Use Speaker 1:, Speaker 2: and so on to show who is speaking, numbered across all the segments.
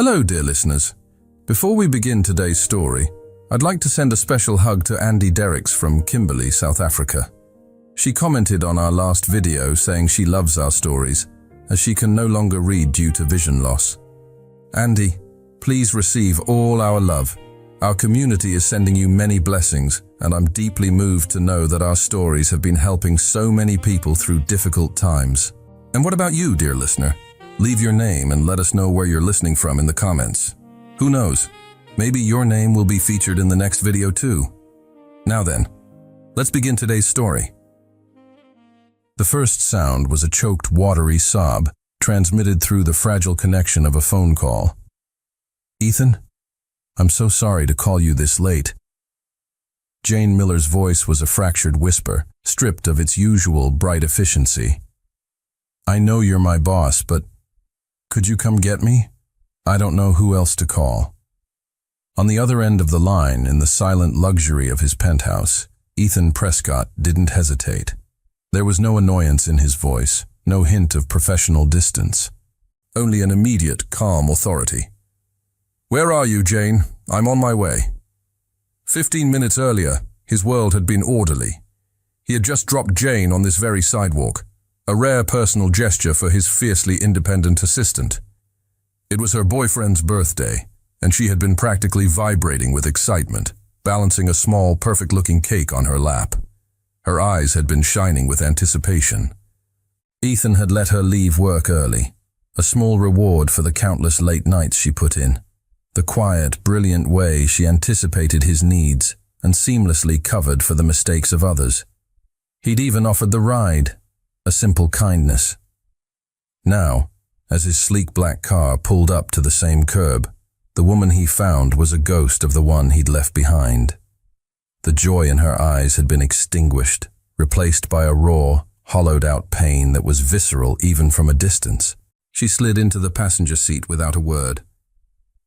Speaker 1: Hello, dear listeners. Before we begin today's story, I'd like to send a special hug to Andy Derricks from Kimberley, South Africa. She commented on our last video saying she loves our stories, as she can no longer read due to vision loss. Andy, please receive all our love. Our community is sending you many blessings, and I'm deeply moved to know that our stories have been helping so many people through difficult times. And what about you, dear listener? Leave your name and let us know where you're listening from in the comments. Who knows? Maybe your name will be featured in the next video too. Now then, let's begin today's story. The first sound was a choked, watery sob, transmitted through the fragile connection of a phone call. Ethan? I'm so sorry to call you this late. Jane Miller's voice was a fractured whisper, stripped of its usual bright efficiency. I know you're my boss, but could you come get me? I don't know who else to call. On the other end of the line, in the silent luxury of his penthouse, Ethan Prescott didn't hesitate. There was no annoyance in his voice, no hint of professional distance. Only an immediate, calm authority. Where are you, Jane? I'm on my way. 15 minutes earlier, his world had been orderly. He had just dropped Jane on this very sidewalk, a rare personal gesture for his fiercely independent assistant. It was her boyfriend's birthday, and she had been practically vibrating with excitement, balancing a small, perfect-looking cake on her lap. Her eyes had been shining with anticipation. Ethan had let her leave work early, a small reward for the countless late nights she put in. The quiet, brilliant way she anticipated his needs and seamlessly covered for the mistakes of others. He'd even offered the ride, a simple kindness. Now, as his sleek black car pulled up to the same curb, the woman he found was a ghost of the one he'd left behind. The joy in her eyes had been extinguished, replaced by a raw, hollowed-out pain that was visceral even from a distance. She slid into the passenger seat without a word.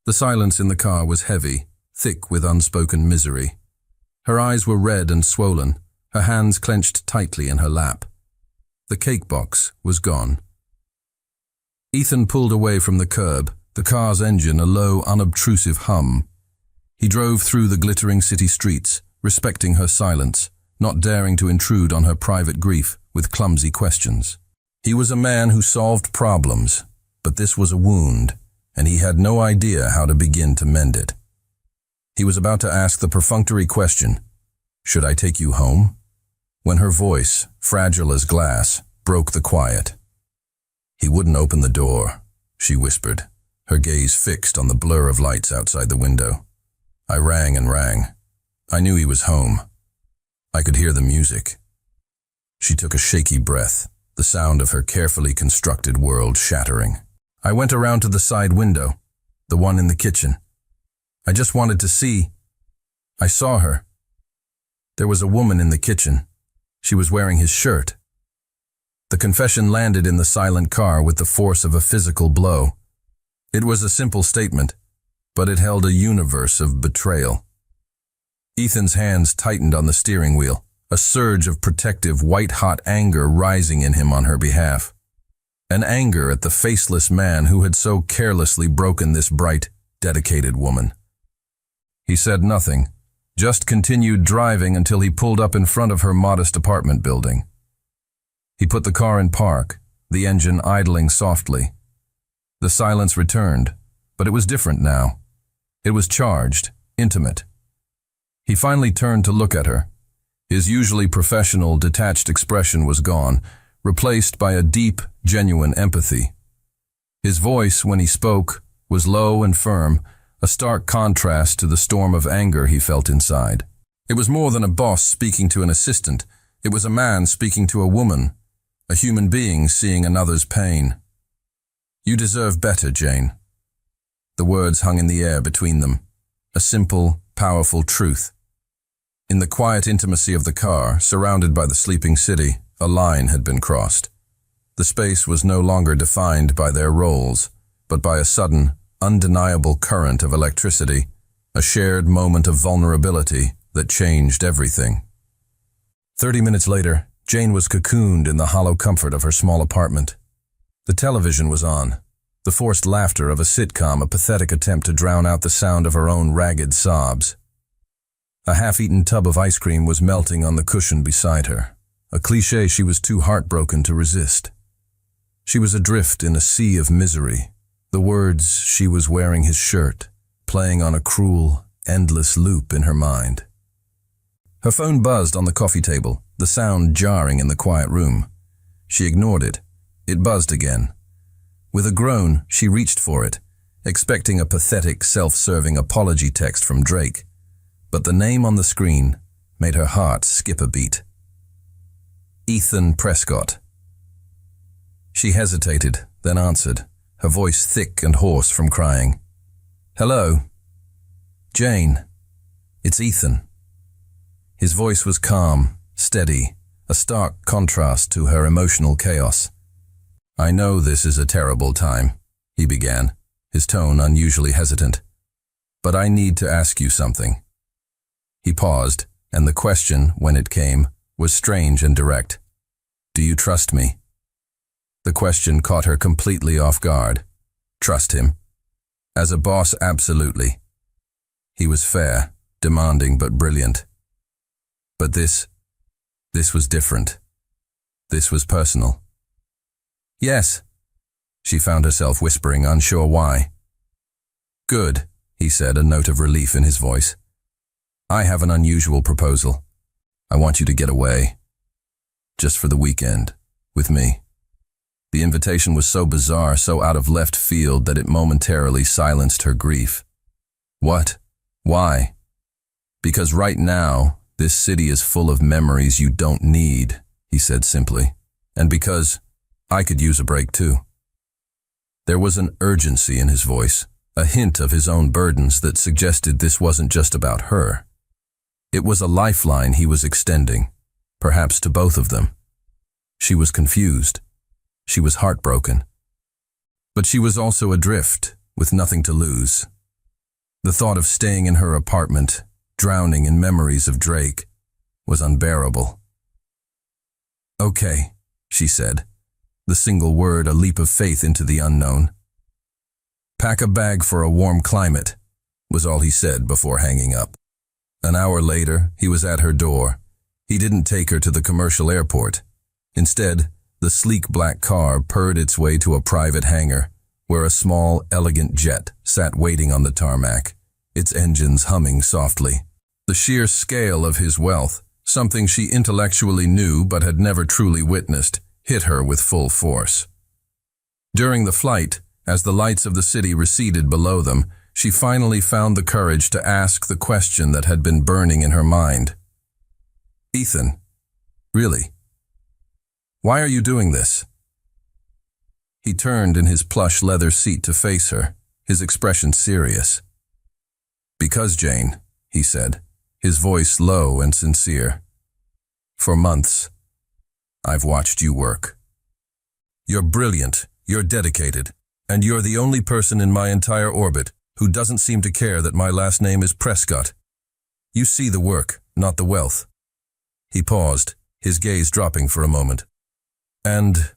Speaker 1: The silence in the car was heavy, thick with unspoken misery. Her eyes were red and swollen, her hands clenched tightly in her lap. The cake box was gone. Ethan pulled away from the curb, the car's engine a low, unobtrusive hum. He drove through the glittering city streets, respecting her silence, not daring to intrude on her private grief with clumsy questions. He was a man who solved problems, but this was a wound, and he had no idea how to begin to mend it. He was about to ask the perfunctory question, "Should I take you home?" when her voice, fragile as glass, broke the quiet. "He wouldn't open the door," she whispered, her gaze fixed on the blur of lights outside the window. I rang and rang. I knew he was home. I could hear the music. She took a shaky breath, the sound of her carefully constructed world shattering. I went around to the side window, the one in the kitchen. I just wanted to see. I saw her. There was a woman in the kitchen. She was wearing his shirt. The confession landed in the silent car with the force of a physical blow. It was a simple statement, but it held a universe of betrayal. Ethan's hands tightened on the steering wheel, a surge of protective, white-hot anger rising in him on her behalf. An anger at the faceless man who had so carelessly broken this bright, dedicated woman. He said nothing, just continued driving until he pulled up in front of her modest apartment building. He put the car in park, the engine idling softly. The silence returned, but it was different now. It was charged, intimate. He finally turned to look at her. His usually professional, detached expression was gone, replaced by a deep, genuine empathy. His voice, when he spoke, was low and firm, a stark contrast to the storm of anger he felt inside. It was more than a boss speaking to an assistant. It was a man speaking to a woman, a human being seeing another's pain. "You deserve better, Jane." The words hung in the air between them, a simple, powerful truth. In the quiet intimacy of the car, surrounded by the sleeping city, a line had been crossed. The space was no longer defined by their roles, but by a sudden, undeniable current of electricity, a shared moment of vulnerability that changed everything. 30 minutes later, Jane was cocooned in the hollow comfort of her small apartment. The television was on. the forced laughter of a sitcom, a pathetic attempt to drown out the sound of her own ragged sobs. A half-eaten tub of ice cream was melting on the cushion beside her, a cliché she was too heartbroken to resist. She was adrift in a sea of misery, the words "she was wearing his shirt" playing on a cruel, endless loop in her mind. Her phone buzzed on the coffee table, the sound jarring in the quiet room. She ignored it. It buzzed again. With a groan, she reached for it, expecting a pathetic, self-serving apology text from Drake. But the name on the screen made her heart skip a beat. Ethan Prescott. She hesitated, then answered, her voice thick and hoarse from crying. "Hello. Jane. It's Ethan." His voice was calm, steady, a stark contrast to her emotional chaos. "I know this is a terrible time," he began, his tone unusually hesitant. "But I need to ask you something." He paused, and the question, when it came, was strange and direct. "Do you trust me?" The question caught her completely off guard. Trust him? As a boss, absolutely. He was fair, demanding but brilliant. But this was different. This was personal. "Yes," she found herself whispering, unsure why. "Good," he said, a note of relief in his voice. "I have an unusual proposal. I want you to get away. Just for the weekend, with me." The invitation was so bizarre, so out of left field, that it momentarily silenced her grief. "What? Why?" "Because right now, this city is full of memories you don't need," he said simply. "And because I could use a break too." There was an urgency in his voice, a hint of his own burdens that suggested this wasn't just about her. It was a lifeline he was extending, perhaps to both of them. She was confused. She was heartbroken. But she was also adrift, with nothing to lose. The thought of staying in her apartment, drowning in memories of Drake, was unbearable. "Okay," she said, the single word a leap of faith into the unknown. "Pack a bag for a warm climate," was all he said before hanging up. An hour later, he was at her door. He didn't take her to the commercial airport. Instead, the sleek black car purred its way to a private hangar, where a small, elegant jet sat waiting on the tarmac, its engines humming softly. The sheer scale of his wealth, something she intellectually knew but had never truly witnessed, hit her with full force. During the flight, as the lights of the city receded below them, she finally found the courage to ask the question that had been burning in her mind. "Ethan, really? Why are you doing this?" He turned in his plush leather seat to face her, his expression serious. "Because, Jane," he said, his voice low and sincere. "For months, I've watched you work. You're brilliant, you're dedicated, and you're the only person in my entire orbit who doesn't seem to care that my last name is Prescott. You see the work, not the wealth." He paused, his gaze dropping for a moment. "And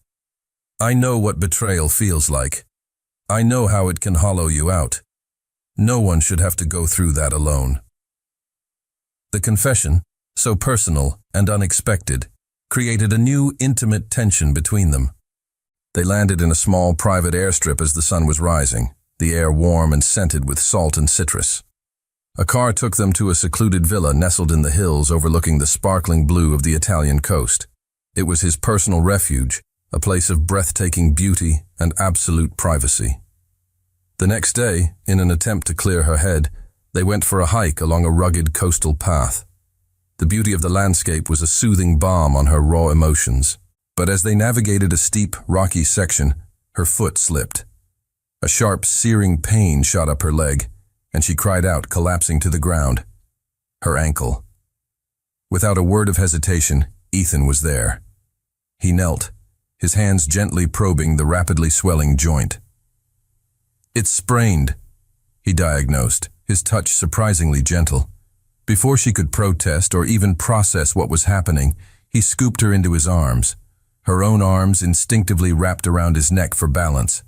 Speaker 1: I know what betrayal feels like. I know how it can hollow you out. No one should have to go through that alone." The confession, so personal and unexpected, created a new, intimate tension between them. They landed in a small private airstrip as the sun was rising, the air warm and scented with salt and citrus. A car took them to a secluded villa nestled in the hills overlooking the sparkling blue of the Italian coast. It was his personal refuge, a place of breathtaking beauty and absolute privacy. The next day, in an attempt to clear her head, they went for a hike along a rugged coastal path. The beauty of the landscape was a soothing balm on her raw emotions, but as they navigated a steep, rocky section, her foot slipped. A sharp, searing pain shot up her leg, and she cried out, collapsing to the ground. Her ankle. Without a word of hesitation, Ethan was there. He knelt, his hands gently probing the rapidly swelling joint. "It's sprained," he diagnosed, his touch surprisingly gentle. Before she could protest or even process what was happening, he scooped her into his arms, her own arms instinctively wrapped around his neck for balance.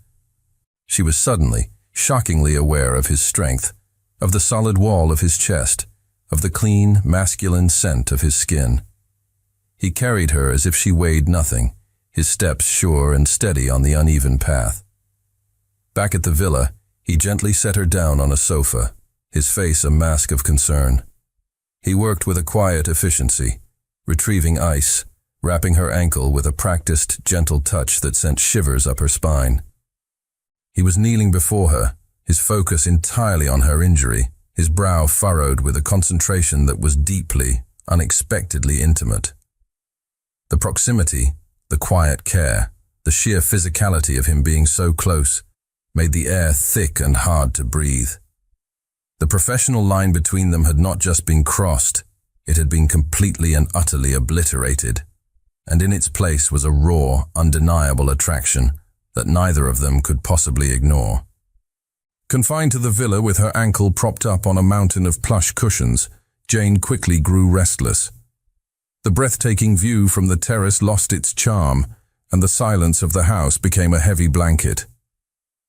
Speaker 1: She was suddenly, shockingly aware of his strength, of the solid wall of his chest, of the clean, masculine scent of his skin. He carried her as if she weighed nothing, his steps sure and steady on the uneven path. Back at the villa, he gently set her down on a sofa, his face a mask of concern. He worked with a quiet efficiency, retrieving ice, wrapping her ankle with a practiced, gentle touch that sent shivers up her spine. He was kneeling before her, his focus entirely on her injury, his brow furrowed with a concentration that was deeply, unexpectedly intimate. The proximity, the quiet care, the sheer physicality of him being so close, made the air thick and hard to breathe. The professional line between them had not just been crossed, it had been completely and utterly obliterated, and in its place was a raw, undeniable attraction that neither of them could possibly ignore. Confined to the villa with her ankle propped up on a mountain of plush cushions, Jane quickly grew restless. The breathtaking view from the terrace lost its charm, and the silence of the house became a heavy blanket.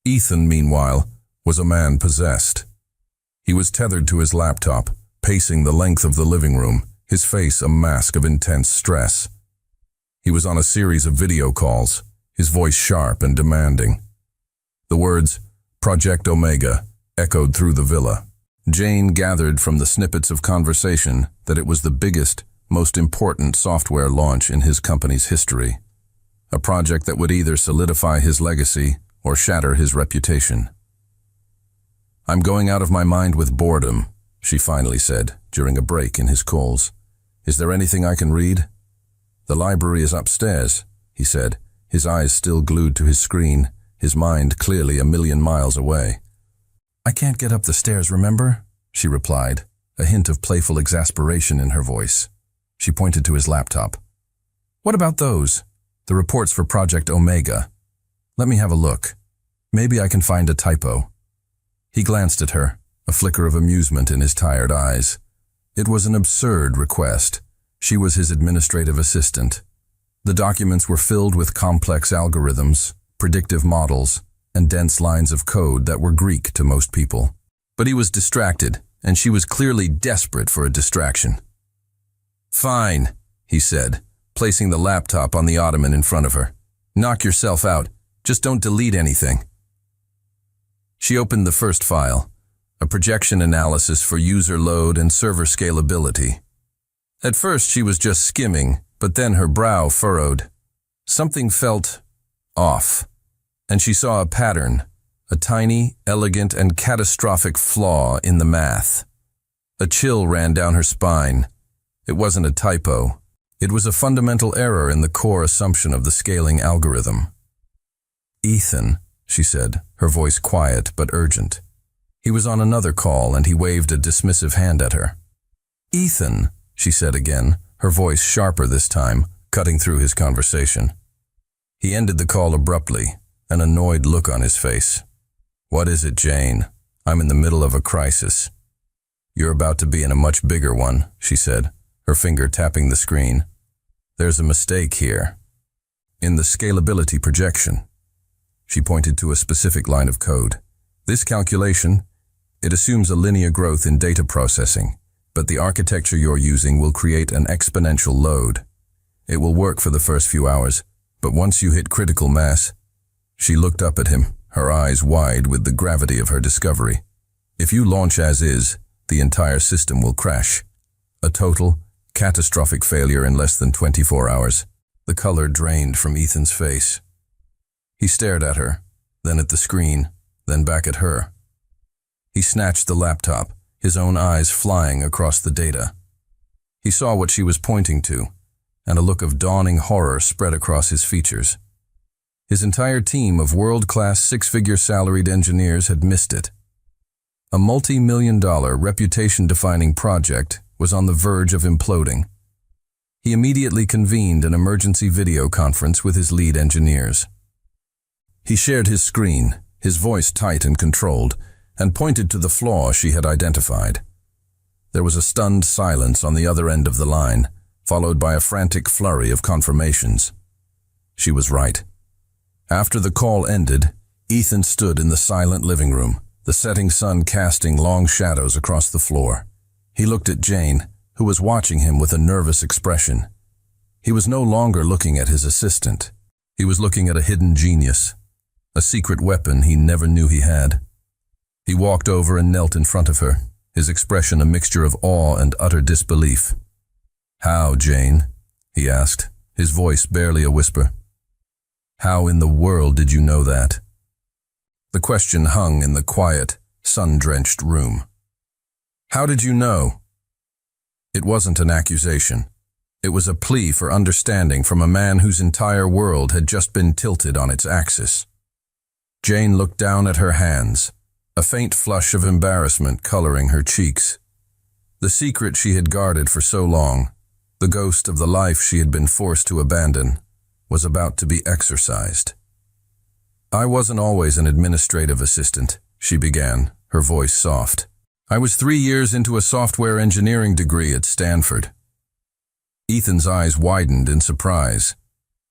Speaker 1: Ethan, meanwhile, was a man possessed. He was tethered to his laptop, pacing the length of the living room, his face a mask of intense stress. He was on a series of video calls, his voice sharp and demanding. The words, Project Omega, echoed through the villa. Jane gathered from the snippets of conversation that it was the biggest, most important software launch in his company's history. A project that would either solidify his legacy or shatter his reputation. "I'm going out of my mind with boredom," she finally said during a break in his calls. "Is there anything I can read?" "The library is upstairs," he said, his eyes still glued to his screen, his mind clearly a million miles away. "I can't get up the stairs, remember?" she replied, a hint of playful exasperation in her voice. She pointed to his laptop. "What about those? The reports for Project Omega. Let me have a look. Maybe I can find a typo." He glanced at her, a flicker of amusement in his tired eyes. It was an absurd request. She was his administrative assistant. The documents were filled with complex algorithms, predictive models, and dense lines of code that were Greek to most people. But he was distracted, and she was clearly desperate for a distraction. "Fine," he said, placing the laptop on the ottoman in front of her. "Knock yourself out. Just don't delete anything." She opened the first file, a projection analysis for user load and server scalability. At first she was just skimming, but then her brow furrowed. Something felt off, and she saw a pattern, a tiny, elegant, and catastrophic flaw in the math. A chill ran down her spine. It wasn't a typo. It was a fundamental error in the core assumption of the scaling algorithm. "Ethan," she said, her voice quiet but urgent. He was on another call and he waved a dismissive hand at her. "Ethan," she said again, her voice sharper this time, cutting through his conversation. He ended the call abruptly, an annoyed look on his face. "What is it, Jane? I'm in the middle of a crisis." "You're about to be in a much bigger one," she said, her finger tapping the screen. "There's a mistake here. In the scalability projection." She pointed to a specific line of code. "This calculation, it assumes a linear growth in data processing, but the architecture you're using will create an exponential load. It will work for the first few hours, but once you hit critical mass..." She looked up at him, her eyes wide with the gravity of her discovery. "If you launch as is, the entire system will crash. A total, catastrophic failure in less than 24 hours. The color drained from Ethan's face. He stared at her, then at the screen, then back at her. He snatched the laptop, his own eyes flying across the data. He saw what she was pointing to, and a look of dawning horror spread across his features. His entire team of world-class six-figure salaried engineers had missed it. A multi-million-dollar, reputation-defining project was on the verge of imploding. He immediately convened an emergency video conference with his lead engineers. He shared his screen, his voice tight and controlled, and pointed to the flaw she had identified. There was a stunned silence on the other end of the line, followed by a frantic flurry of confirmations. She was right. After the call ended, Ethan stood in the silent living room, the setting sun casting long shadows across the floor. He looked at Jane, who was watching him with a nervous expression. He was no longer looking at his assistant. He was looking at a hidden genius, a secret weapon he never knew he had. He walked over and knelt in front of her, his expression a mixture of awe and utter disbelief. "How, Jane?" he asked, his voice barely a whisper. "How in the world did you know that?" The question hung in the quiet, sun-drenched room. "How did you know?" It wasn't an accusation. It was a plea for understanding from a man whose entire world had just been tilted on its axis. Jane looked down at her hands, a faint flush of embarrassment coloring her cheeks. The secret she had guarded for so long, the ghost of the life she had been forced to abandon, was about to be exorcised. "I wasn't always an administrative assistant," she began, her voice soft. "I was 3 years into a software engineering degree at Stanford." Ethan's eyes widened in surprise.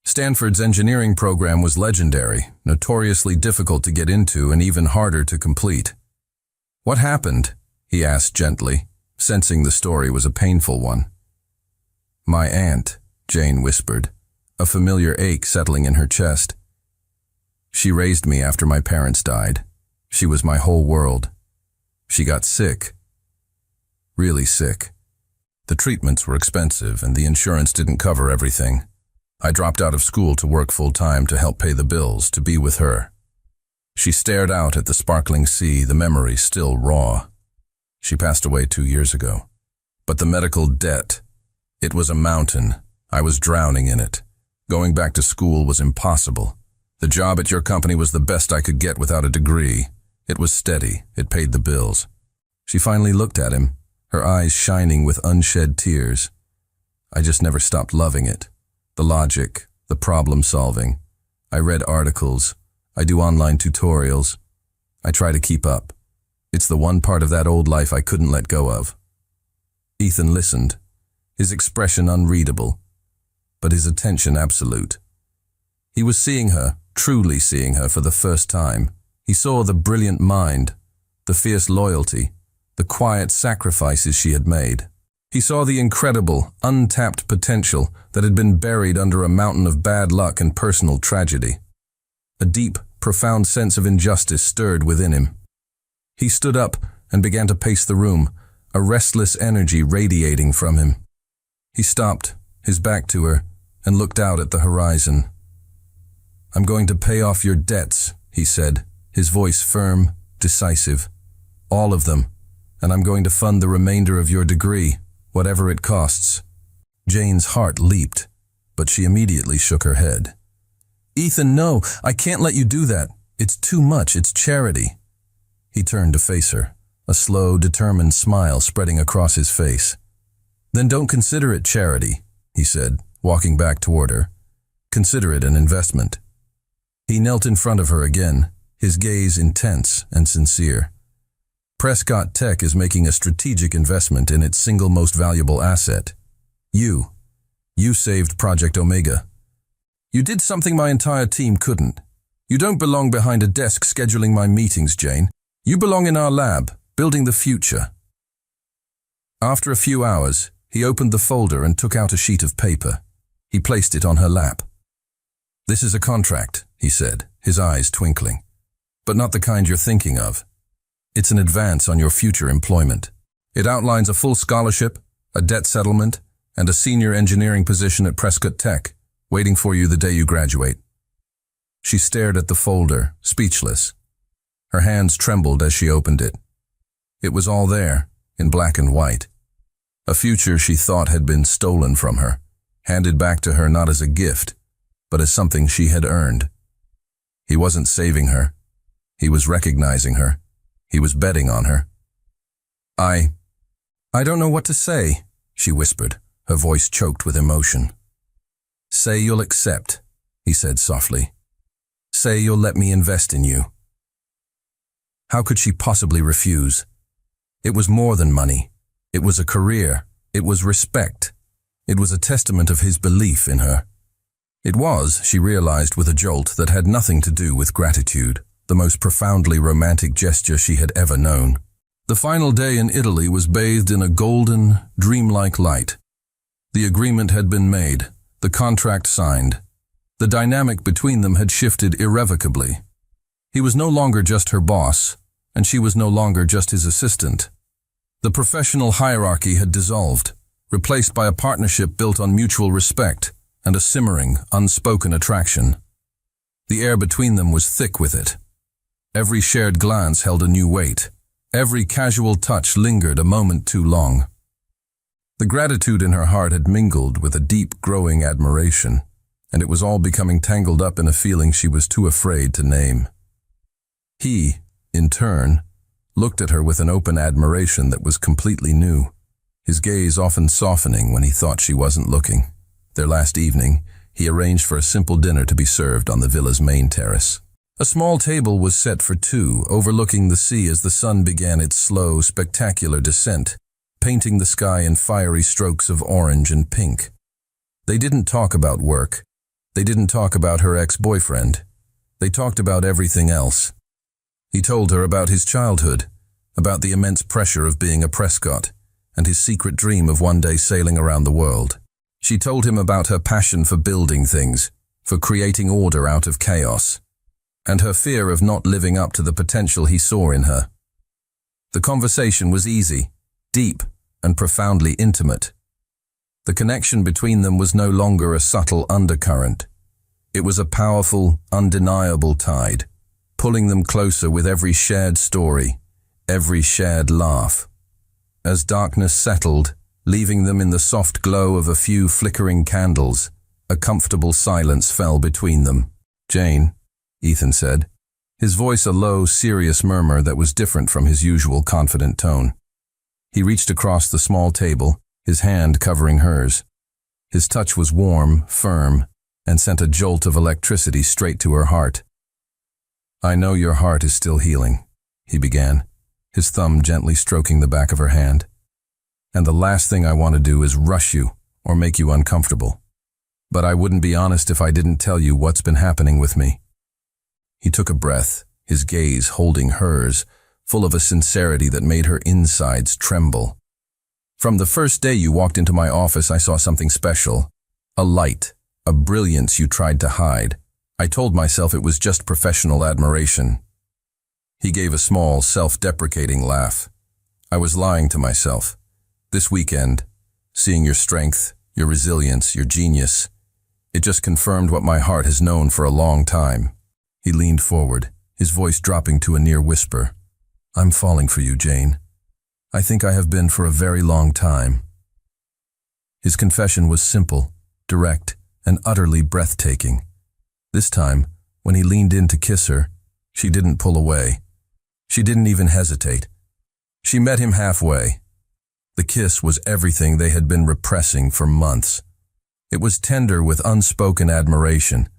Speaker 1: Stanford's engineering program was legendary, notoriously difficult to get into and even harder to complete. "What happened?" he asked gently, sensing the story was a painful one. "My aunt," Jane whispered, a familiar ache settling in her chest. "She raised me after my parents died. She was my whole world. She got sick. Really sick. The treatments were expensive and the insurance didn't cover everything. I dropped out of school to work full-time to help pay the bills, to be with her." She stared out at the sparkling sea, the memory still raw. She passed away 2 years ago. But the medical debt, it was a mountain. I was drowning in it. Going back to school was impossible. The job at your company was the best I could get without a degree. It was steady. It paid the bills. She finally looked at him, her eyes shining with unshed tears. "I just never stopped loving it. The logic, the problem solving. I read articles. I do online tutorials. I try to keep up. It's the one part of that old life I couldn't let go of." Ethan listened, his expression unreadable, but his attention absolute. He was seeing her, truly seeing her for the first time. He saw the brilliant mind, the fierce loyalty, the quiet sacrifices she had made. He saw the incredible, untapped potential that had been buried under a mountain of bad luck and personal tragedy. A deep, profound sense of injustice stirred within him. He stood up and began to pace the room, a restless energy radiating from him. He stopped, his back to her, and looked out at the horizon. "I'm going to pay off your debts," he said, his voice firm, decisive. "All of them, and I'm going to fund the remainder of your degree, whatever it costs." Jane's heart leaped, but she immediately shook her head. "Ethan, no, I can't let you do that. It's too much, it's charity." He turned to face her, a slow, determined smile spreading across his face. "Then don't consider it charity," he said, walking back toward her. "Consider it an investment." He knelt in front of her again, his gaze intense and sincere. "Prescott Tech is making a strategic investment in its single most valuable asset. You. You saved Project Omega. You did something my entire team couldn't. You don't belong behind a desk scheduling my meetings, Jane. You belong in our lab, building the future." After a few hours, he opened the folder and took out a sheet of paper. He placed it on her lap. "This is a contract," he said, his eyes twinkling. "But not the kind you're thinking of. It's an advance on your future employment. It outlines a full scholarship, a debt settlement, and a senior engineering position at Prescott Tech, waiting for you the day you graduate." She stared at the folder, speechless. Her hands trembled as she opened it. It was all there, in black and white. A future she thought had been stolen from her, handed back to her not as a gift, but as something she had earned. He wasn't saving her. He was recognizing her. He was betting on her. I don't know what to say," she whispered, her voice choked with emotion. "Say you'll accept," he said softly. "Say you'll let me invest in you." How could she possibly refuse? It was more than money. It was a career. It was respect. It was a testament of his belief in her. It was, she realized with a jolt, that had nothing to do with gratitude, the most profoundly romantic gesture she had ever known. The final day in Italy was bathed in a golden, dreamlike light. The agreement had been made, the contract signed. The dynamic between them had shifted irrevocably. He was no longer just her boss, and she was no longer just his assistant. The professional hierarchy had dissolved, replaced by a partnership built on mutual respect and a simmering, unspoken attraction. The air between them was thick with it. Every shared glance held a new weight. Every casual touch lingered a moment too long. The gratitude in her heart had mingled with a deep, growing admiration, and it was all becoming tangled up in a feeling she was too afraid to name. He, in turn, looked at her with an open admiration that was completely new, his gaze often softening when he thought she wasn't looking. Their last evening, he arranged for a simple dinner to be served on the villa's main terrace. A small table was set for two, overlooking the sea as the sun began its slow, spectacular descent, painting the sky in fiery strokes of orange and pink. They didn't talk about work. They didn't talk about her ex-boyfriend. They talked about everything else. He told her about his childhood, about the immense pressure of being a Prescott, and his secret dream of one day sailing around the world. She told him about her passion for building things, for creating order out of chaos, and her fear of not living up to the potential he saw in her. The conversation was easy, deep, and profoundly intimate. The connection between them was no longer a subtle undercurrent. It was a powerful, undeniable tide, pulling them closer with every shared story, every shared laugh. As darkness settled, leaving them in the soft glow of a few flickering candles, a comfortable silence fell between them. "Jane," Ethan said, his voice a low, serious murmur that was different from his usual confident tone. He reached across the small table, his hand covering hers. His touch was warm, firm, and sent a jolt of electricity straight to her heart. "I know your heart is still healing," he began, his thumb gently stroking the back of her hand. "And the last thing I want to do is rush you or make you uncomfortable. But I wouldn't be honest if I didn't tell you what's been happening with me." He took a breath, his gaze holding hers, full of a sincerity that made her insides tremble. "From the first day you walked into my office, I saw something special. A light, a brilliance you tried to hide. I told myself it was just professional admiration." He gave a small, self-deprecating laugh. "I was lying to myself. This weekend, seeing your strength, your resilience, your genius, it just confirmed what my heart has known for a long time." He leaned forward, his voice dropping to a near whisper. "I'm falling for you, Jane. I think I have been for a very long time." His confession was simple, direct, and utterly breathtaking. This time, when he leaned in to kiss her, she didn't pull away. She didn't even hesitate. She met him halfway. The kiss was everything they had been repressing for months. It was tender with unspoken admiration,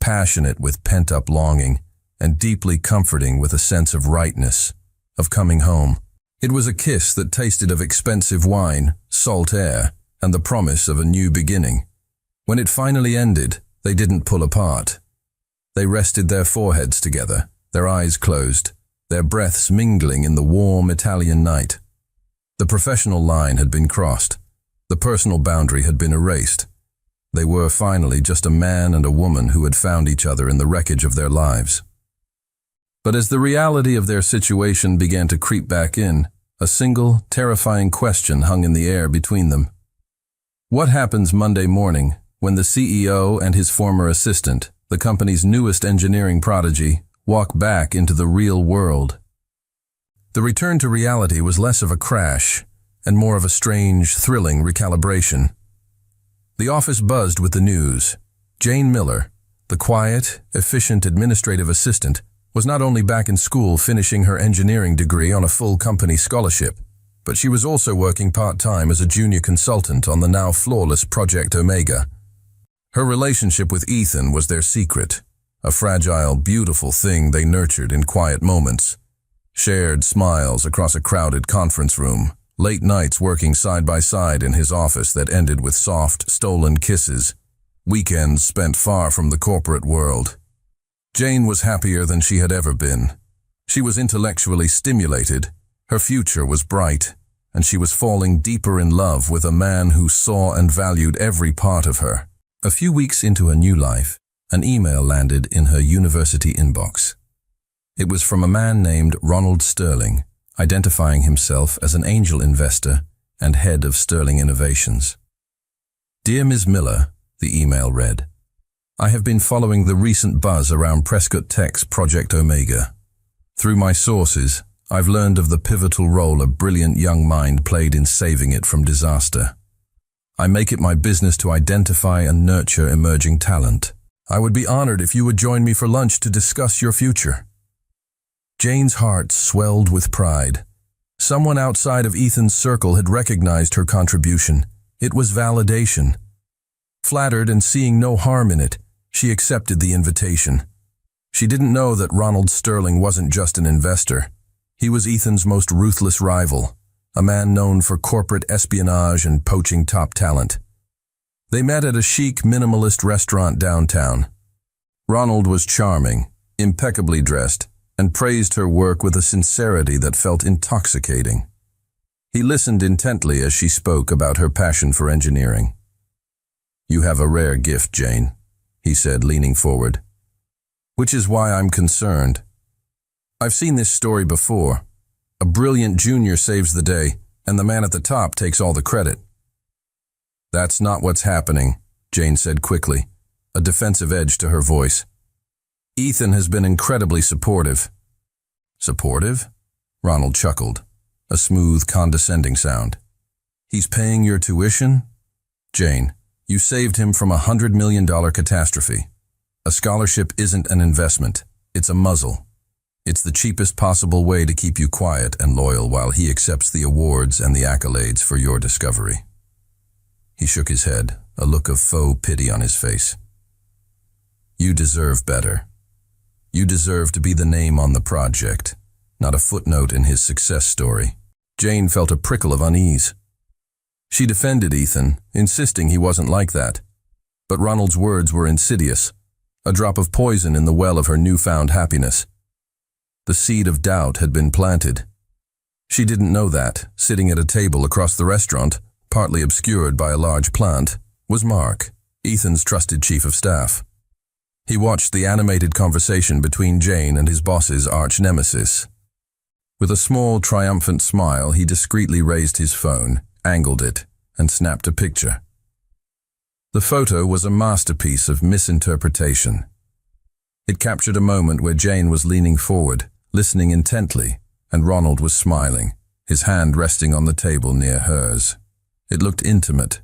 Speaker 1: passionate with pent-up longing, and deeply comforting with a sense of rightness, of coming home. It was a kiss that tasted of expensive wine, salt air, and the promise of a new beginning. When it finally ended, they didn't pull apart. They rested their foreheads together, their eyes closed, their breaths mingling in the warm Italian night. The professional line had been crossed. The personal boundary had been erased. They were finally just a man and a woman who had found each other in the wreckage of their lives. But as the reality of their situation began to creep back in, a single, terrifying question hung in the air between them. What happens Monday morning when the CEO and his former assistant, the company's newest engineering prodigy, walk back into the real world? The return to reality was less of a crash and more of a strange, thrilling recalibration. The office buzzed with the news. Jane Miller, the quiet, efficient administrative assistant, was not only back in school finishing her engineering degree on a full company scholarship, but she was also working part-time as a junior consultant on the now flawless Project Omega. Her relationship with Ethan was their secret, a fragile, beautiful thing they nurtured in quiet moments. Shared smiles across a crowded conference room, late nights working side by side in his office that ended with soft, stolen kisses, weekends spent far from the corporate world. Jane was happier than she had ever been. She was intellectually stimulated, her future was bright, and she was falling deeper in love with a man who saw and valued every part of her. A few weeks into her new life, an email landed in her university inbox. It was from a man named Ronald Sterling, identifying himself as an angel investor and head of Sterling Innovations. "Dear Ms. Miller," the email read, "I have been following the recent buzz around Prescott Tech's Project Omega. Through my sources, I've learned of the pivotal role a brilliant young mind played in saving it from disaster. I make it my business to identify and nurture emerging talent. I would be honored if you would join me for lunch to discuss your future." Jane's heart swelled with pride. Someone outside of Ethan's circle had recognized her contribution. It was validation. Flattered and seeing no harm in it, she accepted the invitation. She didn't know that Ronald Sterling wasn't just an investor. He was Ethan's most ruthless rival, a man known for corporate espionage and poaching top talent. They met at a chic, minimalist restaurant downtown. Ronald was charming, impeccably dressed, and praised her work with a sincerity that felt intoxicating. He listened intently as she spoke about her passion for engineering. "You have a rare gift, Jane," he said, leaning forward. "Which is why I'm concerned. I've seen this story before. A brilliant junior saves the day, and the man at the top takes all the credit." "That's not what's happening," Jane said quickly, a defensive edge to her voice. "Ethan has been incredibly supportive." "Supportive?" Ronald chuckled, a smooth, condescending sound. "He's paying your tuition?" "Jane, you saved him from a $100 million catastrophe. A scholarship isn't an investment, it's a muzzle. It's the cheapest possible way to keep you quiet and loyal while he accepts the awards and the accolades for your discovery." He shook his head, a look of faux pity on his face. "You deserve better. You deserve to be the name on the project, not a footnote in his success story." Jane felt a prickle of unease. She defended Ethan, insisting he wasn't like that. But Ronald's words were insidious, a drop of poison in the well of her newfound happiness. The seed of doubt had been planted. She didn't know that, sitting at a table across the restaurant, partly obscured by a large plant, was Mark, Ethan's trusted chief of staff. He watched the animated conversation between Jane and his boss's arch-nemesis. With a small, triumphant smile, he discreetly raised his phone, angled it, and snapped a picture. The photo was a masterpiece of misinterpretation. It captured a moment where Jane was leaning forward, listening intently, and Ronald was smiling, his hand resting on the table near hers. It looked intimate,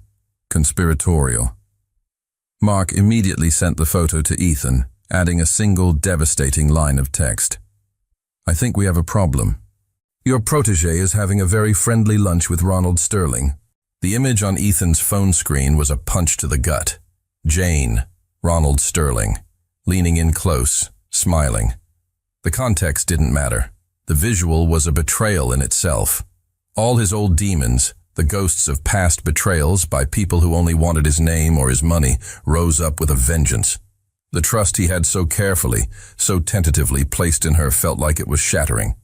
Speaker 1: conspiratorial. Mark immediately sent the photo to Ethan, adding a single devastating line of text. "I think we have a problem. Your protege is having a very friendly lunch with Ronald Sterling." The image on Ethan's phone screen was a punch to the gut. Jane, Ronald Sterling, leaning in close, smiling. The context didn't matter. The visual was a betrayal in itself. All his old demons, the ghosts of past betrayals by people who only wanted his name or his money, rose up with a vengeance. The trust he had so carefully, so tentatively placed in her felt like it was shattering.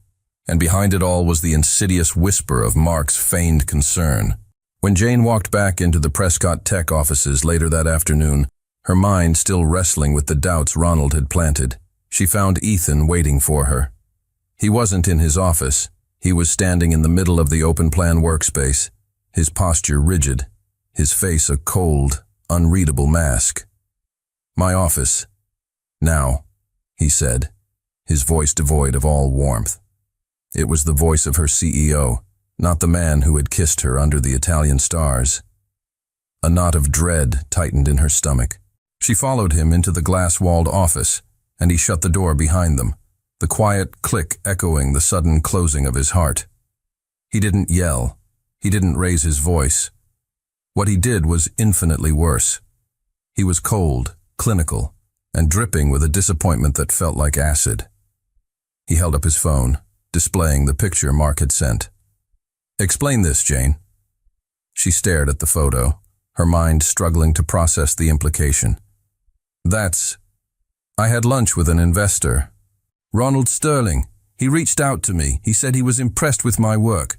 Speaker 1: And behind it all was the insidious whisper of Mark's feigned concern. When Jane walked back into the Prescott Tech offices later that afternoon, her mind still wrestling with the doubts Ronald had planted, she found Ethan waiting for her. He wasn't in his office. He was standing in the middle of the open-plan workspace, his posture rigid, his face a cold, unreadable mask. "My office. Now," he said, his voice devoid of all warmth. It was the voice of her CEO, not the man who had kissed her under the Italian stars. A knot of dread tightened in her stomach. She followed him into the glass-walled office, and he shut the door behind them, the quiet click echoing the sudden closing of his heart. He didn't yell. He didn't raise his voice. What he did was infinitely worse. He was cold, clinical, and dripping with a disappointment that felt like acid. He held up his phone, displaying the picture Mark had sent. "Explain this, Jane." She stared at the photo, her mind struggling to process the implication. "That's..." I had lunch with an investor. Ronald Sterling. He reached out to me. He said he was impressed with my work.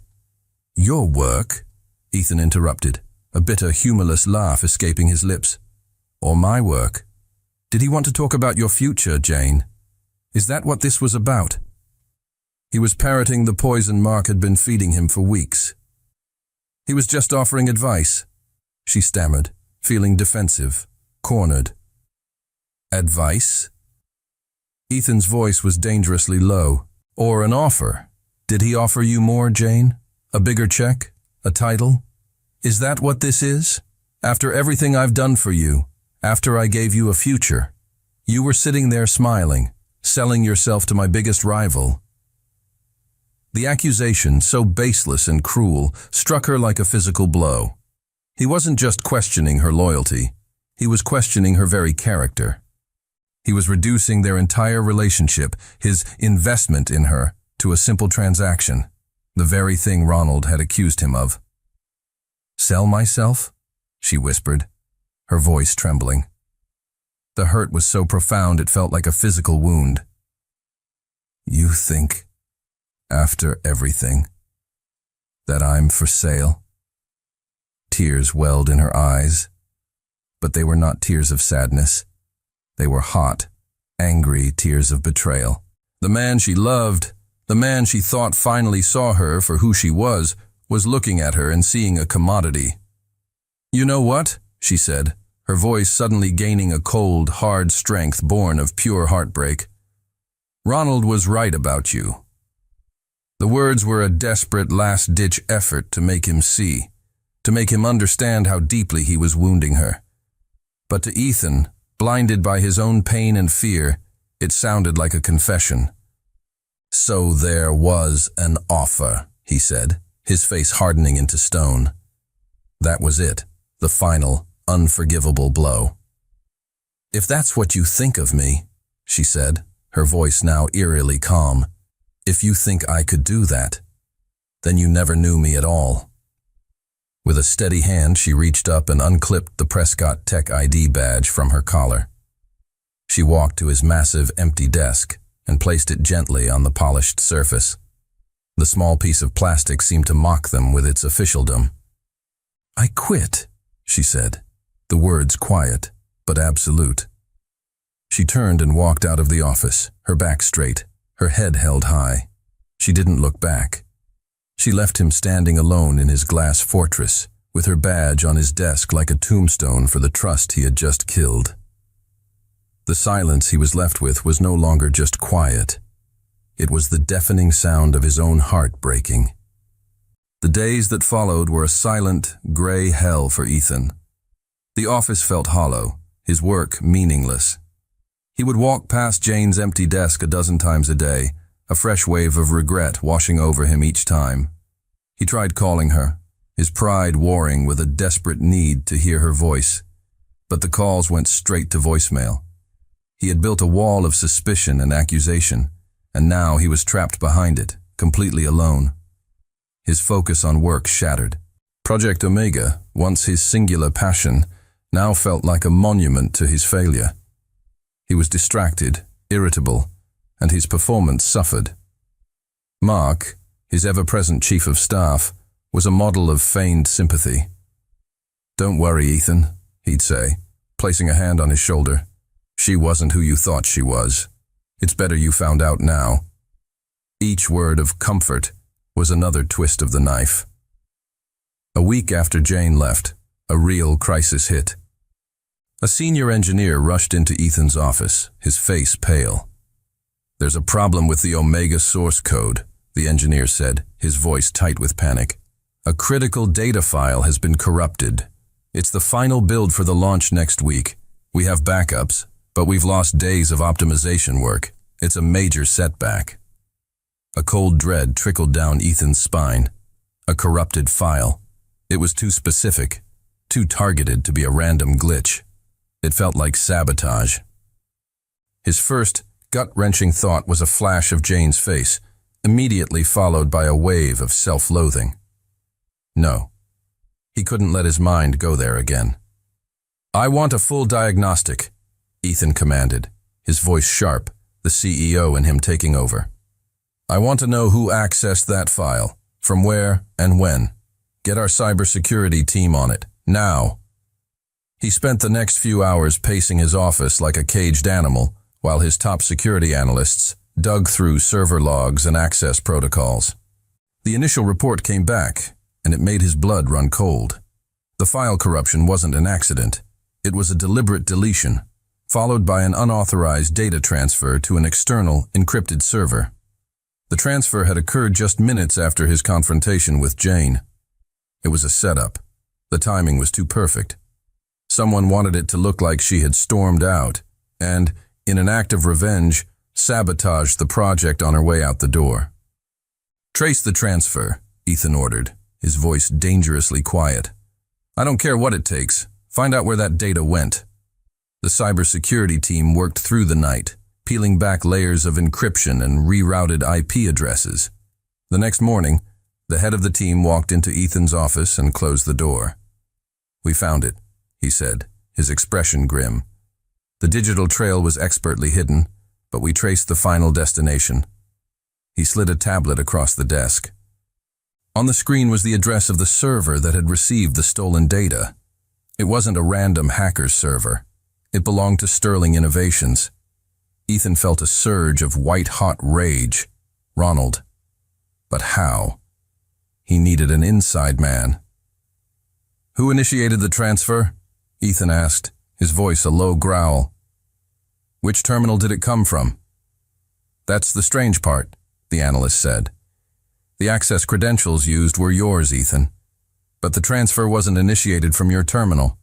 Speaker 1: Your work? Ethan interrupted, a bitter, humorless laugh escaping his lips. Or my work? Did he want to talk about your future, Jane? Is that what this was about? He was parroting the poison Mark had been feeding him for weeks. He was just offering advice, she stammered, feeling defensive, cornered. Advice? Ethan's voice was dangerously low. Or an offer. Did he offer you more, Jane? A bigger check? A title? Is that what this is? After everything I've done for you, after I gave you a future, you were sitting there smiling, selling yourself to my biggest rival. The accusation, so baseless and cruel, struck her like a physical blow. He wasn't just questioning her loyalty. He was questioning her very character. He was reducing their entire relationship, his investment in her, to a simple transaction, the very thing Ronald had accused him of. Sell myself? She whispered, her voice trembling. The hurt was so profound it felt like a physical wound. You think, after everything, that I'm for sale? Tears welled in her eyes, but they were not tears of sadness. They were hot, angry tears of betrayal. The man she loved, the man she thought finally saw her for who she was looking at her and seeing a commodity. You know what? She said, her voice suddenly gaining a cold, hard strength born of pure heartbreak. Ronald was right about you. The words were a desperate last-ditch effort to make him see, to make him understand how deeply he was wounding her. But to Ethan, blinded by his own pain and fear, it sounded like a confession. So there was an offer, he said, his face hardening into stone. That was it, the final, unforgivable blow. If that's what you think of me, she said, her voice now eerily calm, if you think I could do that, then you never knew me at all. With a steady hand, she reached up and unclipped the Prescott Tech ID badge from her collar. She walked to his massive, empty desk and placed it gently on the polished surface. The small piece of plastic seemed to mock them with its officialdom. I quit, she said, the words quiet, but absolute. She turned and walked out of the office, her back straight, her head held high. She didn't look back. She left him standing alone in his glass fortress, with her badge on his desk like a tombstone for the trust he had just killed. The silence he was left with was no longer just quiet. It was the deafening sound of his own heart breaking. The days that followed were a silent, gray hell for Ethan. The office felt hollow, his work meaningless. He would walk past Jane's empty desk a dozen times a day, a fresh wave of regret washing over him each time. He tried calling her, his pride warring with a desperate need to hear her voice, but the calls went straight to voicemail. He had built a wall of suspicion and accusation, and now he was trapped behind it, completely alone. His focus on work shattered. Project Omega, once his singular passion, now felt like a monument to his failure. He was distracted, irritable, and his performance suffered. Mark, his ever-present chief of staff, was a model of feigned sympathy. Don't worry, Ethan, he'd say, placing a hand on his shoulder. She wasn't who you thought she was. It's better you found out now. Each word of comfort was another twist of the knife. A week after Jane left, a real crisis hit. A senior engineer rushed into Ethan's office, his face pale. There's a problem with the Omega source code, the engineer said, his voice tight with panic. A critical data file has been corrupted. It's the final build for the launch next week. We have backups, but we've lost days of optimization work. It's a major setback. A cold dread trickled down Ethan's spine. A corrupted file. It was too specific, too targeted to be a random glitch. It felt like sabotage. His first, gut-wrenching thought was a flash of Jane's face, immediately followed by a wave of self-loathing. No, he couldn't let his mind go there again. I want a full diagnostic, Ethan commanded, his voice sharp, the CEO in him taking over. "I want to know who accessed that file, from where and when. Get our cybersecurity team on it, now." He spent the next few hours pacing his office like a caged animal, while his top security analysts dug through server logs and access protocols. The initial report came back, and it made his blood run cold. The file corruption wasn't an accident. It was a deliberate deletion, followed by an unauthorized data transfer to an external, encrypted server. The transfer had occurred just minutes after his confrontation with Jane. It was a setup. The timing was too perfect. Someone wanted it to look like she had stormed out, and, in an act of revenge, sabotaged the project on her way out the door. "Trace the transfer," Ethan ordered, his voice dangerously quiet. "I don't care what it takes. Find out where that data went." The cybersecurity team worked through the night, peeling back layers of encryption and rerouted IP addresses. The next morning, the head of the team walked into Ethan's office and closed the door. "We found it," he said, his expression grim. "The digital trail was expertly hidden, but we traced the final destination." He slid a tablet across the desk. On the screen was the address of the server that had received the stolen data. It wasn't a random hacker's server. It belonged to Sterling Innovations. Ethan felt a surge of white-hot rage. Ronald. But how? He needed an inside man. "Who initiated the transfer?" Ethan asked, his voice a low growl. "Which terminal did it come from?" "That's the strange part," the analyst said. "The access credentials used were yours, Ethan. But the transfer wasn't initiated from your terminal.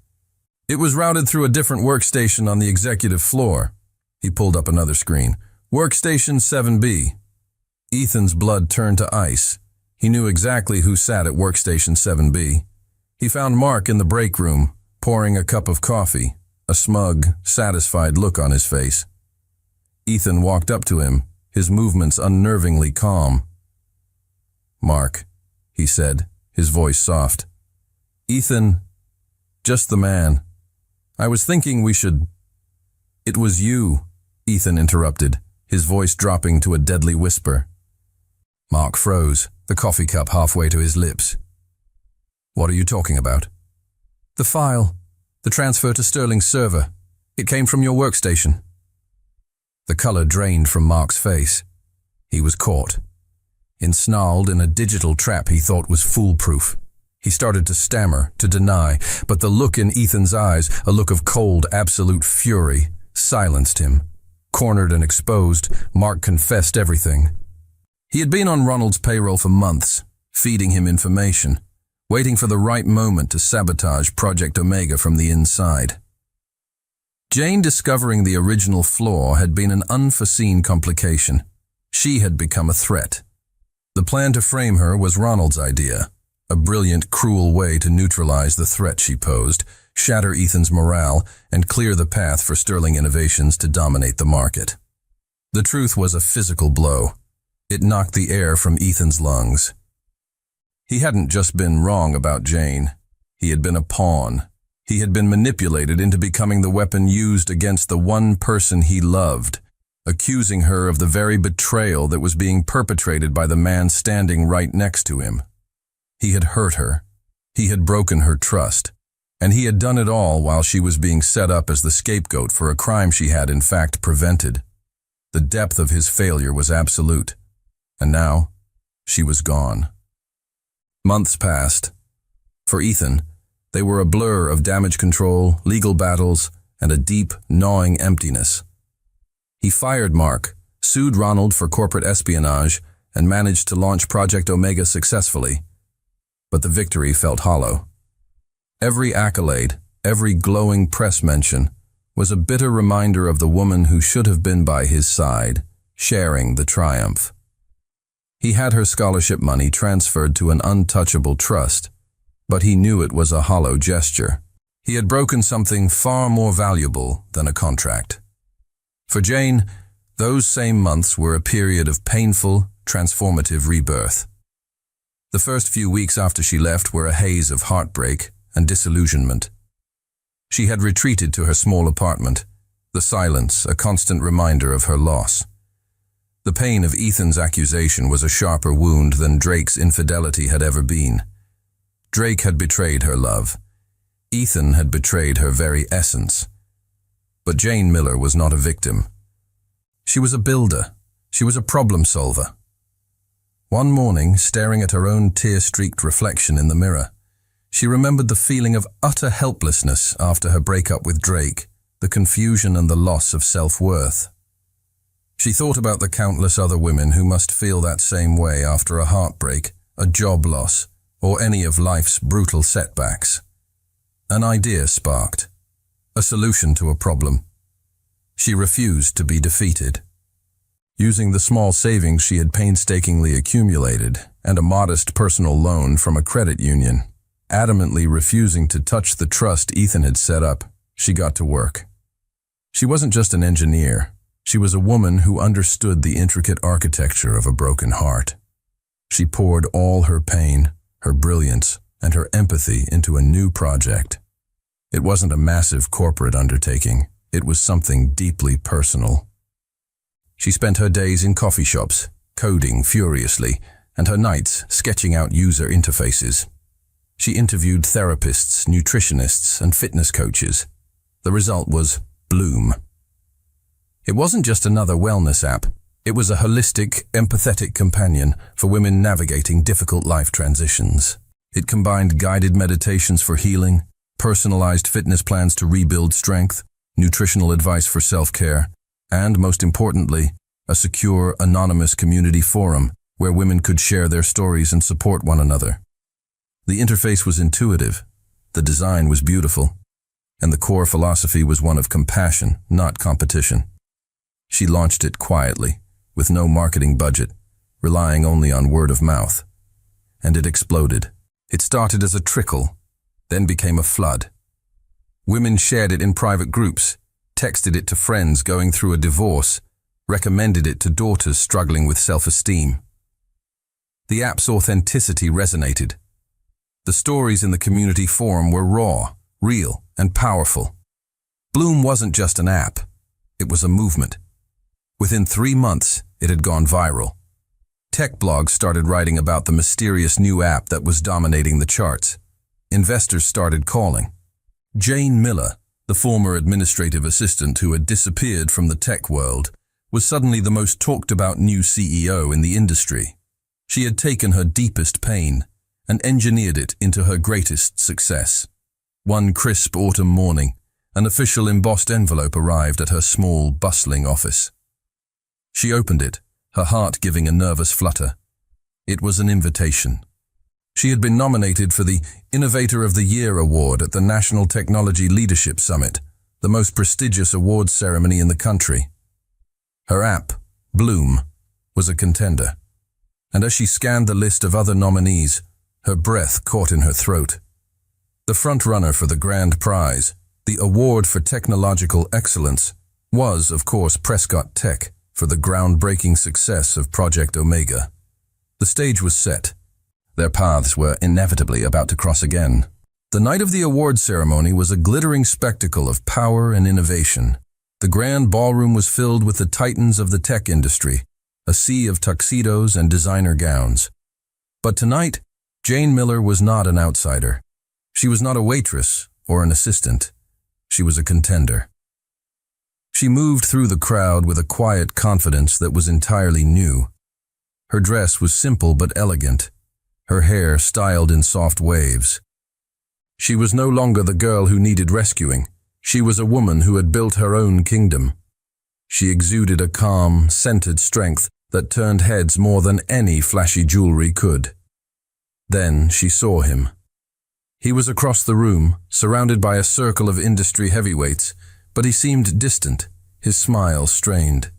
Speaker 1: It was routed through a different workstation on the executive floor." He pulled up another screen. "Workstation 7B. Ethan's blood turned to ice. He knew exactly who sat at Workstation 7B. He found Mark in the break room, pouring a cup of coffee, a smug, satisfied look on his face. Ethan walked up to him, his movements unnervingly calm. "Mark," he said, his voice soft. "Ethan, just the man. I was thinking we should—" "It was you," Ethan interrupted, his voice dropping to a deadly whisper. Mark froze, the coffee cup halfway to his lips. "What are you talking about?" "The file. The transfer to Sterling's server. It came from your workstation." The color drained from Mark's face. He was caught. Ensnarled in a digital trap he thought was foolproof. He started to stammer, to deny, but the look in Ethan's eyes, a look of cold, absolute fury, silenced him. Cornered and exposed, Mark confessed everything. He had been on Ronald's payroll for months, feeding him information, waiting for the right moment to sabotage Project Omega from the inside. Jane discovering the original flaw had been an unforeseen complication. She had become a threat. The plan to frame her was Ronald's idea, a brilliant, cruel way to neutralize the threat she posed, shatter Ethan's morale, and clear the path for Sterling Innovations to dominate the market. The truth was a physical blow. It knocked the air from Ethan's lungs. He hadn't just been wrong about Jane. He had been a pawn. He had been manipulated into becoming the weapon used against the one person he loved, accusing her of the very betrayal that was being perpetrated by the man standing right next to him. He had hurt her. He had broken her trust. And he had done it all while she was being set up as the scapegoat for a crime she had in fact prevented. The depth of his failure was absolute. And now, she was gone. Months passed. For Ethan, they were a blur of damage control, legal battles, and a deep, gnawing emptiness. He fired Mark, sued Ronald for corporate espionage, and managed to launch Project Omega successfully. But the victory felt hollow. Every accolade, every glowing press mention, was a bitter reminder of the woman who should have been by his side, sharing the triumph. He had her scholarship money transferred to an untouchable trust, but he knew it was a hollow gesture. He had broken something far more valuable than a contract. For Jane, those same months were a period of painful, transformative rebirth. The first few weeks after she left were a haze of heartbreak and disillusionment. She had retreated to her small apartment, The silence, a constant reminder of her loss. The pain of Ethan's accusation was a sharper wound than Drake's infidelity had ever been. Drake had betrayed her love. Ethan had betrayed her very essence. But Jane Miller was not a victim. She was a builder. She was a problem solver. One morning, staring at her own tear-streaked reflection in the mirror, she remembered the feeling of utter helplessness after her breakup with Drake, the confusion and the loss of self-worth. She thought about the countless other women who must feel that same way after a heartbreak, a job loss, or any of life's brutal setbacks. An idea sparked. A solution to a problem. She refused to be defeated. Using the small savings she had painstakingly accumulated and a modest personal loan from a credit union, adamantly refusing to touch the trust Ethan had set up, she got to work. She wasn't just an engineer. She was a woman who understood the intricate architecture of a broken heart. She poured all her pain, her brilliance, and her empathy into a new project. It wasn't a massive corporate undertaking. It was something deeply personal. She spent her days in coffee shops, coding furiously, and her nights sketching out user interfaces. She interviewed therapists, nutritionists, and fitness coaches. The result was Bloom. It wasn't just another wellness app. It was a holistic, empathetic companion for women navigating difficult life transitions. It combined guided meditations for healing, personalized fitness plans to rebuild strength, nutritional advice for self-care, and, most importantly, a secure, anonymous community forum where women could share their stories and support one another. The interface was intuitive, the design was beautiful, and the core philosophy was one of compassion, not competition. She launched it quietly, with no marketing budget, relying only on word of mouth. And it exploded. It started as a trickle, then became a flood. Women shared it in private groups, texted it to friends going through a divorce, recommended it to daughters struggling with self-esteem. The app's authenticity resonated. The stories in the community forum were raw, real, and powerful. Bloom wasn't just an app. It was a movement. Within 3 months, it had gone viral. Tech blogs started writing about the mysterious new app that was dominating the charts. Investors started calling. Jane Miller, the former administrative assistant who had disappeared from the tech world, was suddenly the most talked about new CEO in the industry. She had taken her deepest pain and engineered it into her greatest success. One crisp autumn morning, an official embossed envelope arrived at her small, bustling office. She opened it, her heart giving a nervous flutter. It was an invitation. She had been nominated for the Innovator of the Year award at the National Technology Leadership Summit, the most prestigious awards ceremony in the country. Her app, Bloom, was a contender. And as she scanned the list of other nominees, her breath caught in her throat. The front-runner for the grand prize, the Award for Technological Excellence, was, of course, Prescott Tech, for the groundbreaking success of Project Omega. The stage was set. Their paths were inevitably about to cross again. The night of the awards ceremony was a glittering spectacle of power and innovation. The grand ballroom was filled with the titans of the tech industry, a sea of tuxedos and designer gowns. But tonight, Jane Miller was not an outsider. She was not a waitress or an assistant. She was a contender. She moved through the crowd with a quiet confidence that was entirely new. Her dress was simple but elegant, her hair styled in soft waves. She was no longer the girl who needed rescuing. She was a woman who had built her own kingdom. She exuded a calm, centered strength that turned heads more than any flashy jewelry could. Then she saw him. He was across the room, surrounded by a circle of industry heavyweights, but he seemed distant, his smile strained.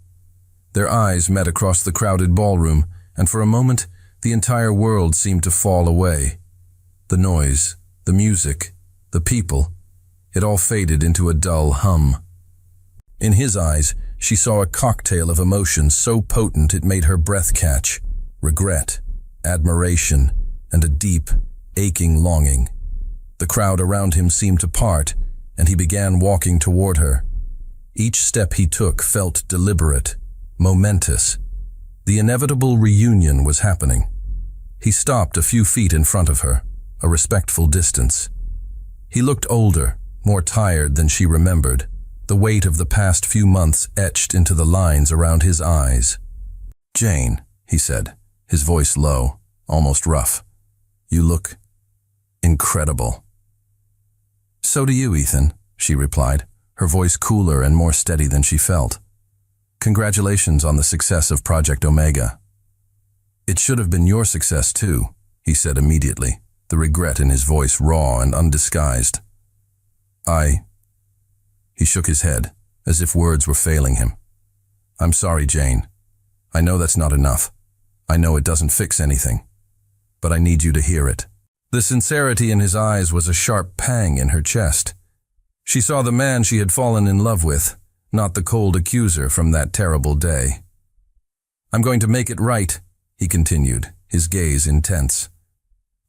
Speaker 1: Their eyes met across the crowded ballroom, and for a moment, the entire world seemed to fall away. The noise, the music, the people, it all faded into a dull hum. In his eyes, she saw a cocktail of emotions so potent it made her breath catch: regret, admiration, and a deep, aching longing. The crowd around him seemed to part, and he began walking toward her. Each step he took felt deliberate, momentous. The inevitable reunion was happening. He stopped a few feet in front of her, a respectful distance. He looked older, more tired than she remembered, the weight of the past few months etched into the lines around his eyes. "Jane," he said, his voice low, almost rough. "You look incredible." "So do you, Ethan," she replied, her voice cooler and more steady than she felt. "Congratulations on the success of Project Omega." "It should have been your success too," he said immediately, the regret in his voice raw and undisguised. He shook his head, as if words were failing him. "I'm sorry, Jane. I know that's not enough. I know it doesn't fix anything. But I need you to hear it." The sincerity in his eyes was a sharp pang in her chest. She saw the man she had fallen in love with, not the cold accuser from that terrible day. "I'm going to make it right," he continued, his gaze intense.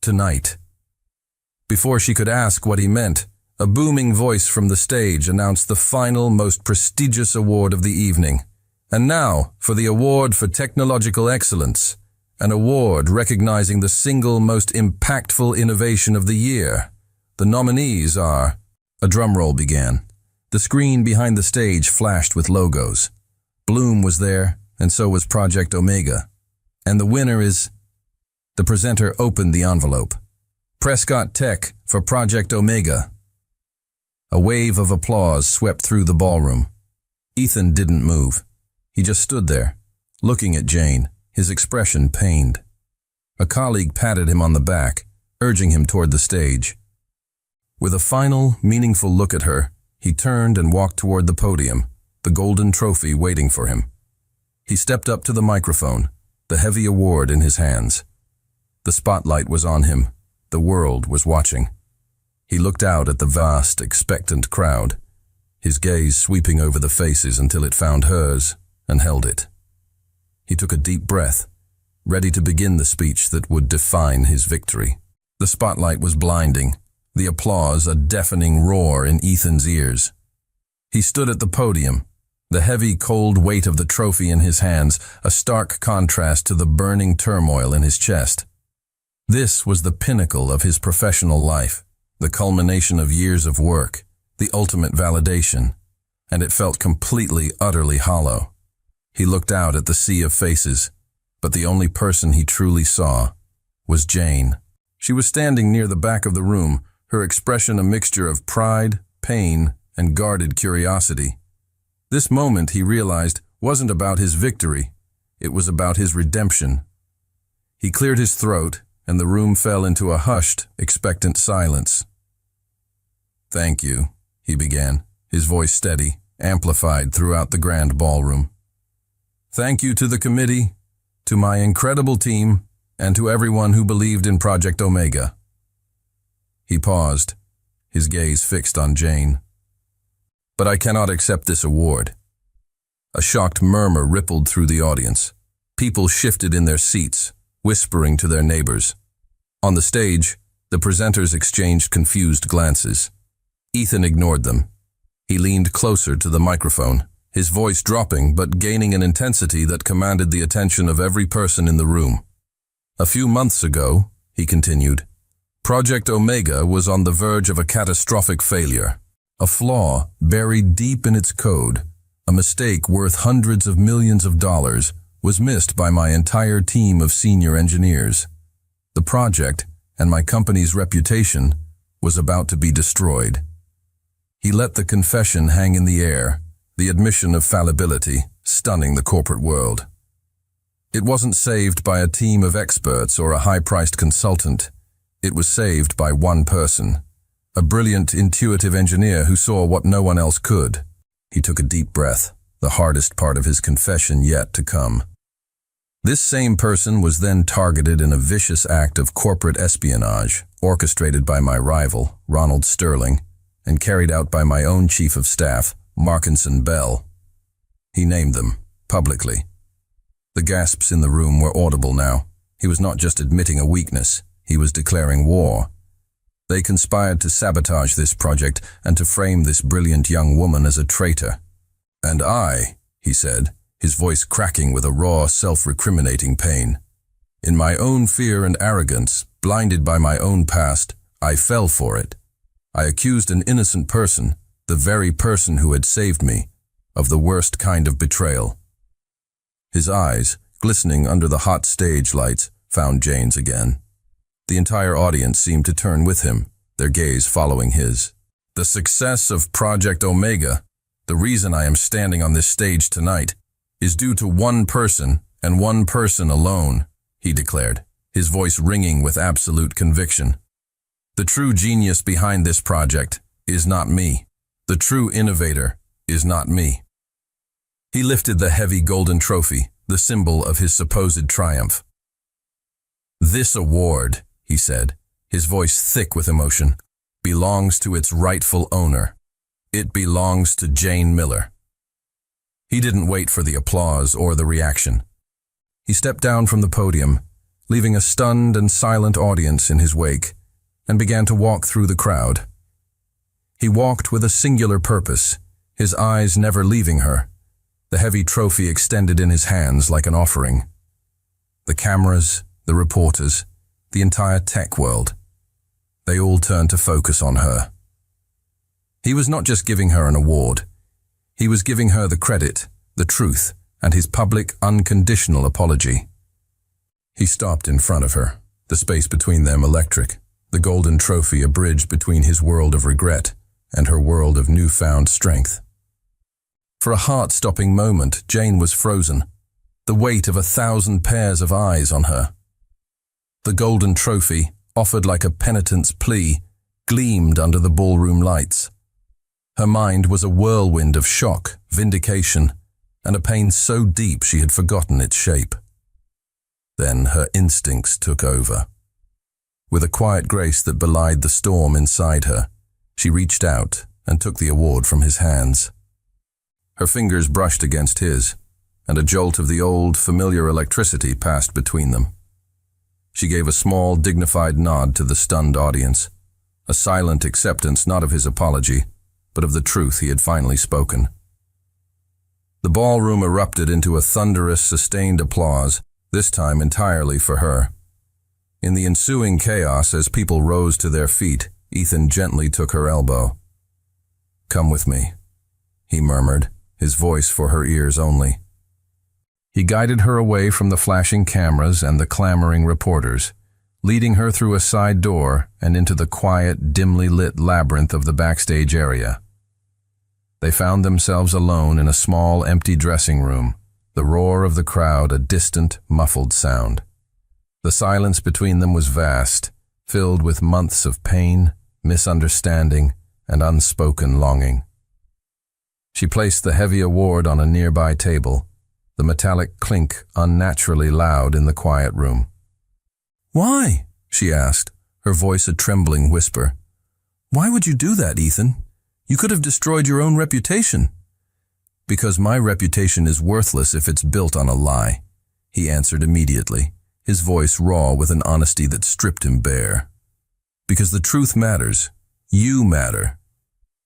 Speaker 1: "Tonight." Before she could ask what he meant, a booming voice from the stage announced the final, most prestigious award of the evening. "And now, for the Award for Technological Excellence, an award recognizing the single most impactful innovation of the year. The nominees are..." A drum roll began. The screen behind the stage flashed with logos. Bloom was there, and so was Project Omega. "And the winner is..." The presenter opened the envelope. "Prescott Tech for Project Omega." A wave of applause swept through the ballroom. Ethan didn't move. He just stood there, looking at Jane, his expression pained. A colleague patted him on the back, urging him toward the stage. With a final, meaningful look at her, he turned and walked toward the podium, the golden trophy waiting for him. He stepped up to the microphone, the heavy award in his hands. The spotlight was on him. The world was watching. He looked out at the vast, expectant crowd, his gaze sweeping over the faces until it found hers and held it. He took a deep breath, ready to begin the speech that would define his victory. The spotlight was blinding, the applause a deafening roar in Ethan's ears. He stood at the podium, the heavy, cold weight of the trophy in his hands, a stark contrast to the burning turmoil in his chest. This was the pinnacle of his professional life, the culmination of years of work, the ultimate validation, and it felt completely, utterly hollow. He looked out at the sea of faces, but the only person he truly saw was Jane. She was standing near the back of the room, her expression a mixture of pride, pain, and guarded curiosity. This moment, he realized, wasn't about his victory. It was about his redemption. He cleared his throat, and the room fell into a hushed, expectant silence. "Thank you," he began, his voice steady, amplified throughout the grand ballroom. "Thank you to the committee, to my incredible team, and to everyone who believed in Project Omega." He paused, his gaze fixed on Jane. "But I cannot accept this award." A shocked murmur rippled through the audience. People shifted in their seats, whispering to their neighbors. On the stage, the presenters exchanged confused glances. Ethan ignored them. He leaned closer to the microphone, his voice dropping but gaining an intensity that commanded the attention of every person in the room. "A few months ago," he continued, "Project Omega was on the verge of a catastrophic failure. A flaw buried deep in its code, a mistake worth hundreds of millions of dollars, was missed by my entire team of senior engineers. The project, and my company's reputation, was about to be destroyed." He let the confession hang in the air, the admission of fallibility, stunning the corporate world. It wasn't saved by a team of experts or a high-priced consultant. It was saved by one person, a brilliant, intuitive engineer who saw what no one else could. He took a deep breath, the hardest part of his confession yet to come. This same person was then targeted in a vicious act of corporate espionage, orchestrated by my rival, Ronald Sterling, and carried out by my own chief of staff, Markinson Bell. He named them, publicly. The gasps in the room were audible now. He was not just admitting a weakness, he was declaring war. They conspired to sabotage this project and to frame this brilliant young woman as a traitor. And I, he said, his voice cracking with a raw, self-recriminating pain. In my own fear and arrogance, blinded by my own past, I fell for it. I accused an innocent person, the very person who had saved me, of the worst kind of betrayal. His eyes, glistening under the hot stage lights, found Jane's again. The entire audience seemed to turn with him, their gaze following his. The success of Project Omega, the reason I am standing on this stage tonight, is due to one person and one person alone, he declared, his voice ringing with absolute conviction. The true genius behind this project is not me. The true innovator is not me. He lifted the heavy golden trophy, the symbol of his supposed triumph. This award, he said, his voice thick with emotion, belongs to its rightful owner. It belongs to Jane Miller. He didn't wait for the applause or the reaction. He stepped down from the podium, leaving a stunned and silent audience in his wake, and began to walk through the crowd. He walked with a singular purpose, his eyes never leaving her, the heavy trophy extended in his hands like an offering. The cameras, the reporters, the entire tech world, they all turned to focus on her. He was not just giving her an award. He was giving her the credit, the truth, and his public, unconditional apology. He stopped in front of her, the space between them electric, the golden trophy a bridge between his world of regret and her world of newfound strength. For a heart-stopping moment, Jane was frozen, the weight of 1,000 pairs of eyes on her. The golden trophy, offered like a penitent's plea, gleamed under the ballroom lights. Her mind was a whirlwind of shock, vindication, and a pain so deep she had forgotten its shape. Then her instincts took over. With a quiet grace that belied the storm inside her, she reached out and took the award from his hands. Her fingers brushed against his, and a jolt of the old, familiar electricity passed between them. She gave a small, dignified nod to the stunned audience, a silent acceptance not of his apology, but of the truth he had finally spoken. The ballroom erupted into a thunderous, sustained applause, this time entirely for her. In the ensuing chaos, as people rose to their feet, Ethan gently took her elbow. "Come with me," he murmured, his voice for her ears only. He guided her away from the flashing cameras and the clamoring reporters, leading her through a side door and into the quiet, dimly lit labyrinth of the backstage area. They found themselves alone in a small, empty dressing room, the roar of the crowd a distant, muffled sound. The silence between them was vast, filled with months of pain, misunderstanding, and unspoken longing. She placed the heavy award on a nearby table, the metallic clink unnaturally loud in the quiet room. "Why?" she asked, her voice a trembling whisper. "Why would you do that, Ethan? You could have destroyed your own reputation." "Because my reputation is worthless if it's built on a lie," he answered immediately, his voice raw with an honesty that stripped him bare. "Because the truth matters. You matter."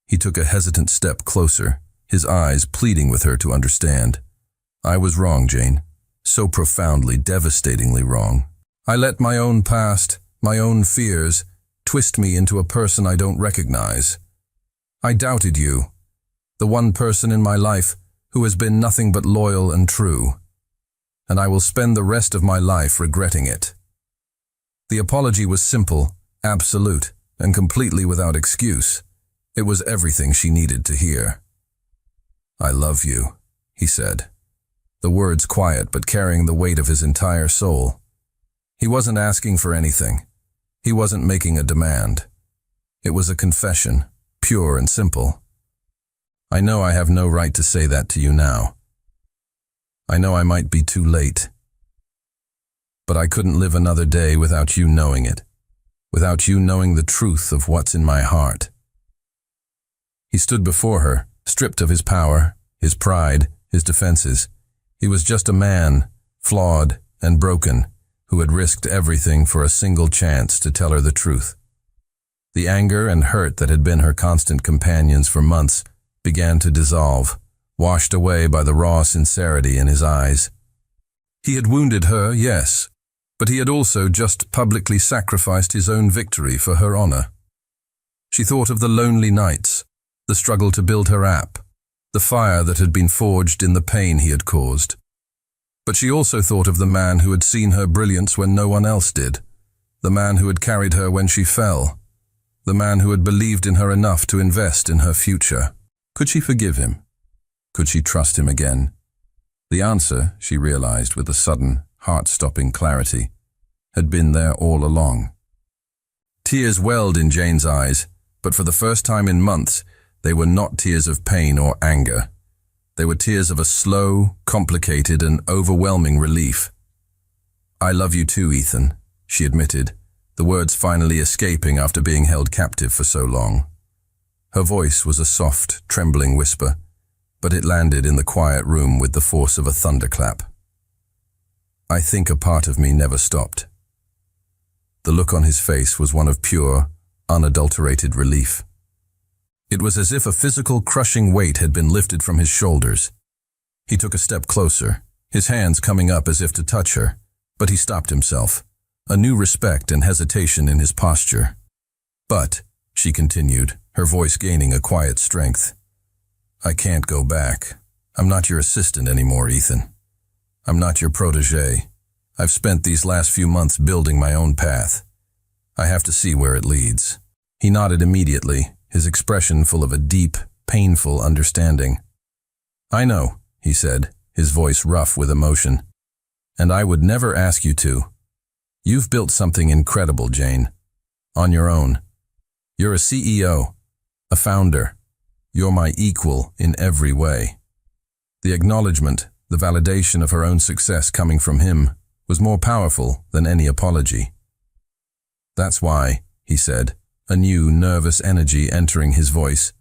Speaker 1: He took a hesitant step closer, his eyes pleading with her to understand. "I was wrong, Jane. So profoundly, devastatingly wrong. I let my own past, my own fears, twist me into a person I don't recognize. I doubted you, the one person in my life who has been nothing but loyal and true. And I will spend the rest of my life regretting it." The apology was simple, absolute, and completely without excuse. It was everything she needed to hear. "I love you," he said, the words quiet but carrying the weight of his entire soul. He wasn't asking for anything. He wasn't making a demand. It was a confession, pure and simple. "I know I have no right to say that to you now. I know I might be too late. But I couldn't live another day without you knowing it, without you knowing the truth of what's in my heart." He stood before her, stripped of his power, his pride, his defenses. He was just a man, flawed and broken, who had risked everything for a single chance to tell her the truth. The anger and hurt that had been her constant companions for months began to dissolve, washed away by the raw sincerity in his eyes. He had wounded her, yes, but he had also just publicly sacrificed his own victory for her honor. She thought of the lonely nights, the struggle to build her app, the fire that had been forged in the pain he had caused. But she also thought of the man who had seen her brilliance when no one else did, the man who had carried her when she fell, the man who had believed in her enough to invest in her future. Could she forgive him? Could she trust him again? The answer, she realized with a sudden, heart-stopping clarity, had been there all along. Tears welled in Jane's eyes, but for the first time in months, they were not tears of pain or anger. They were tears of a slow, complicated, and overwhelming relief. "I love you too, Ethan," she admitted, the words finally escaping after being held captive for so long. Her voice was a soft, trembling whisper, but it landed in the quiet room with the force of a thunderclap. "I think a part of me never stopped." The look on his face was one of pure, unadulterated relief. It was as if a physical, crushing weight had been lifted from his shoulders. He took a step closer, his hands coming up as if to touch her, but he stopped himself, a new respect and hesitation in his posture. "But," she continued, her voice gaining a quiet strength, "I can't go back. I'm not your assistant anymore, Ethan. I'm not your protege. I've spent these last few months building my own path. I have to see where it leads." He nodded immediately, his expression full of a deep, painful understanding. "I know," he said, his voice rough with emotion. "And I would never ask you to. You've built something incredible, Jane. On your own. You're a CEO, a founder. You're my equal in every way." The acknowledgement, the validation of her own success coming from him, was more powerful than any apology. "That's why," he said, a new, nervous energy entering his voice,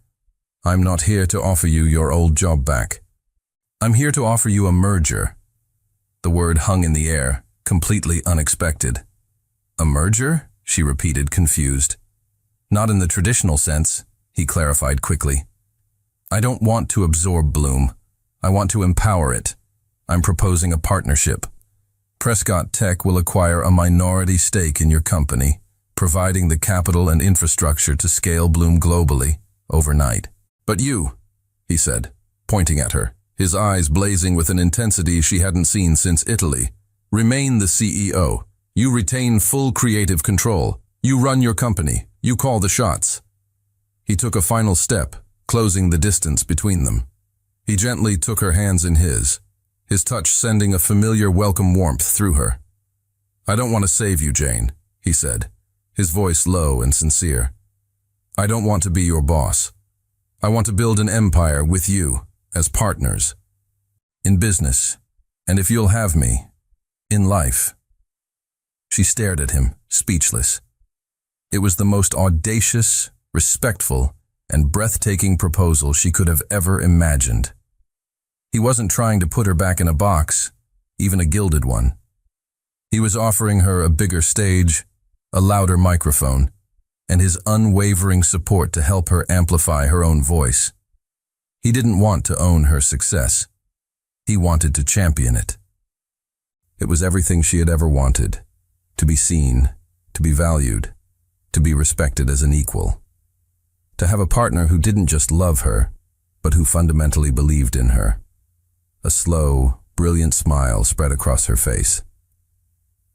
Speaker 1: "I'm not here to offer you your old job back. I'm here to offer you a merger." The word hung in the air, completely unexpected. "A merger?" she repeated, confused. "Not in the traditional sense," he clarified quickly. "I don't want to absorb Bloom. I want to empower it. I'm proposing a partnership. Prescott Tech will acquire a minority stake in your company, providing the capital and infrastructure to scale Bloom globally, overnight. But you," he said, pointing at her, his eyes blazing with an intensity she hadn't seen since Italy, "remain the CEO. You retain full creative control. You run your company. You call the shots." He took a final step, closing the distance between them. He gently took her hands in his touch sending a familiar welcome warmth through her. "I don't want to save you, Jane," he said, his voice low and sincere. "I don't want to be your boss. I want to build an empire with you, as partners. In business, and if you'll have me, in life." She stared at him, speechless. It was the most audacious, respectful, and breathtaking proposal she could have ever imagined. He wasn't trying to put her back in a box, even a gilded one. He was offering her a bigger stage, a louder microphone, and his unwavering support to help her amplify her own voice. He didn't want to own her success. He wanted to champion it. It was everything she had ever wanted, to be seen, to be valued, to be respected as an equal. To have a partner who didn't just love her, but who fundamentally believed in her. A slow, brilliant smile spread across her face.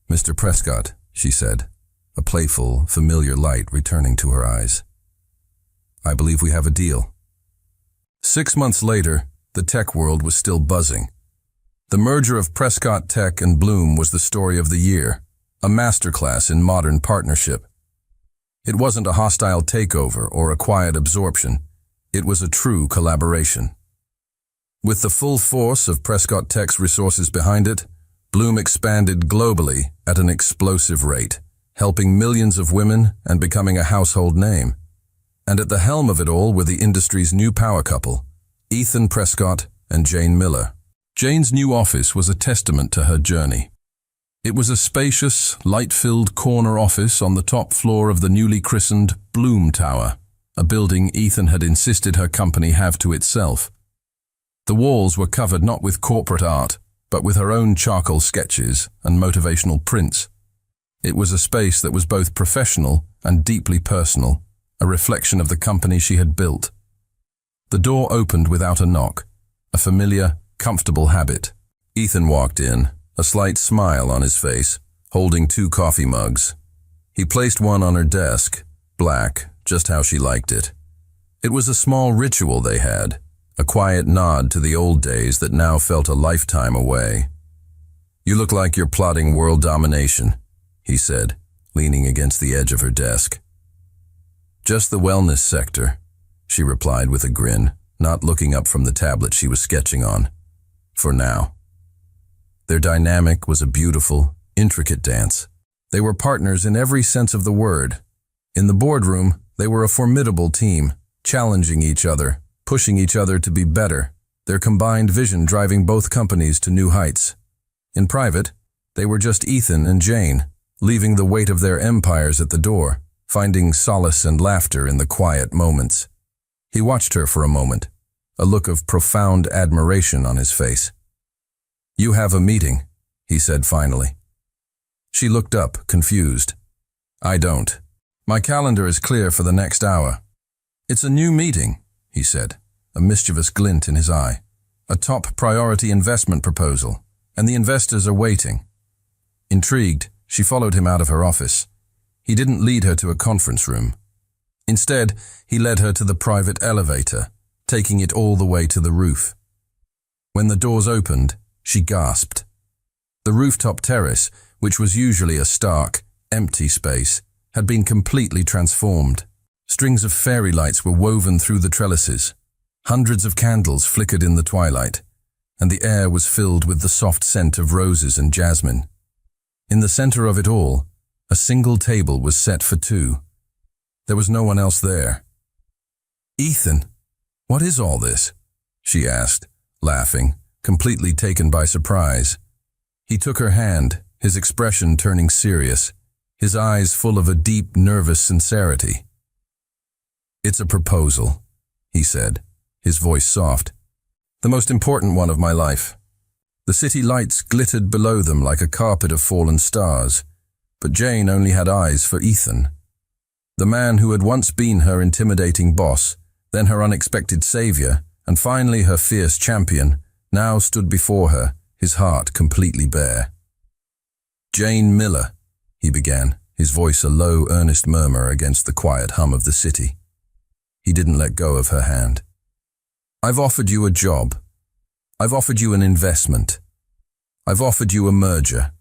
Speaker 1: "Mr. Prescott," she said, a playful, familiar light returning to her eyes. "I believe we have a deal." 6 months later, the tech world was still buzzing. The merger of Prescott Tech and Bloom was the story of the year, a masterclass in modern partnership. It wasn't a hostile takeover or a quiet absorption. It was a true collaboration. With the full force of Prescott Tech's resources behind it, Bloom expanded globally at an explosive rate, helping millions of women and becoming a household name. And at the helm of it all were the industry's new power couple, Ethan Prescott and Jane Miller. Jane's new office was a testament to her journey. It was a spacious, light-filled corner office on the top floor of the newly christened Bloom Tower, a building Ethan had insisted her company have to itself. The walls were covered not with corporate art, but with her own charcoal sketches and motivational prints. It was a space that was both professional and deeply personal, a reflection of the company she had built. The door opened without a knock, a familiar, comfortable habit. Ethan walked in, a slight smile on his face, holding 2 coffee mugs. He placed one on her desk, black, just how she liked it. It was a small ritual they had, a quiet nod to the old days that now felt a lifetime away. "You look like you're plotting world domination," he said, leaning against the edge of her desk. "Just the wellness sector," she replied with a grin, not looking up from the tablet she was sketching on. "For now." Their dynamic was a beautiful, intricate dance. They were partners in every sense of the word. In the boardroom, they were a formidable team, challenging each other, pushing each other to be better, their combined vision driving both companies to new heights. In private, they were just Ethan and Jane, leaving the weight of their empires at the door, finding solace and laughter in the quiet moments. He watched her for a moment, a look of profound admiration on his face. "You have a meeting," he said finally. She looked up, confused. "I don't. My calendar is clear for the next hour." "It's a new meeting," he said, a mischievous glint in his eye. "A top priority investment proposal, and the investors are waiting." Intrigued, she followed him out of her office. He didn't lead her to a conference room. Instead, he led her to the private elevator, taking it all the way to the roof. When the doors opened, she gasped. The rooftop terrace, which was usually a stark, empty space, had been completely transformed. Strings of fairy lights were woven through the trellises. Hundreds of candles flickered in the twilight, and the air was filled with the soft scent of roses and jasmine. In the center of it all, a single table was set for 2. There was no one else there. "Ethan, what is all this?" she asked, laughing, completely taken by surprise. He took her hand, his expression turning serious, his eyes full of a deep, nervous sincerity. "It's a proposal," he said, his voice soft. "The most important one of my life." The city lights glittered below them like a carpet of fallen stars, but Jane only had eyes for Ethan. The man who had once been her intimidating boss, then her unexpected savior, and finally her fierce champion, now stood before her, his heart completely bare. "Jane Miller," he began, his voice a low, earnest murmur against the quiet hum of the city. He didn't let go of her hand. "I've offered you a job. I've offered you an investment. I've offered you a merger."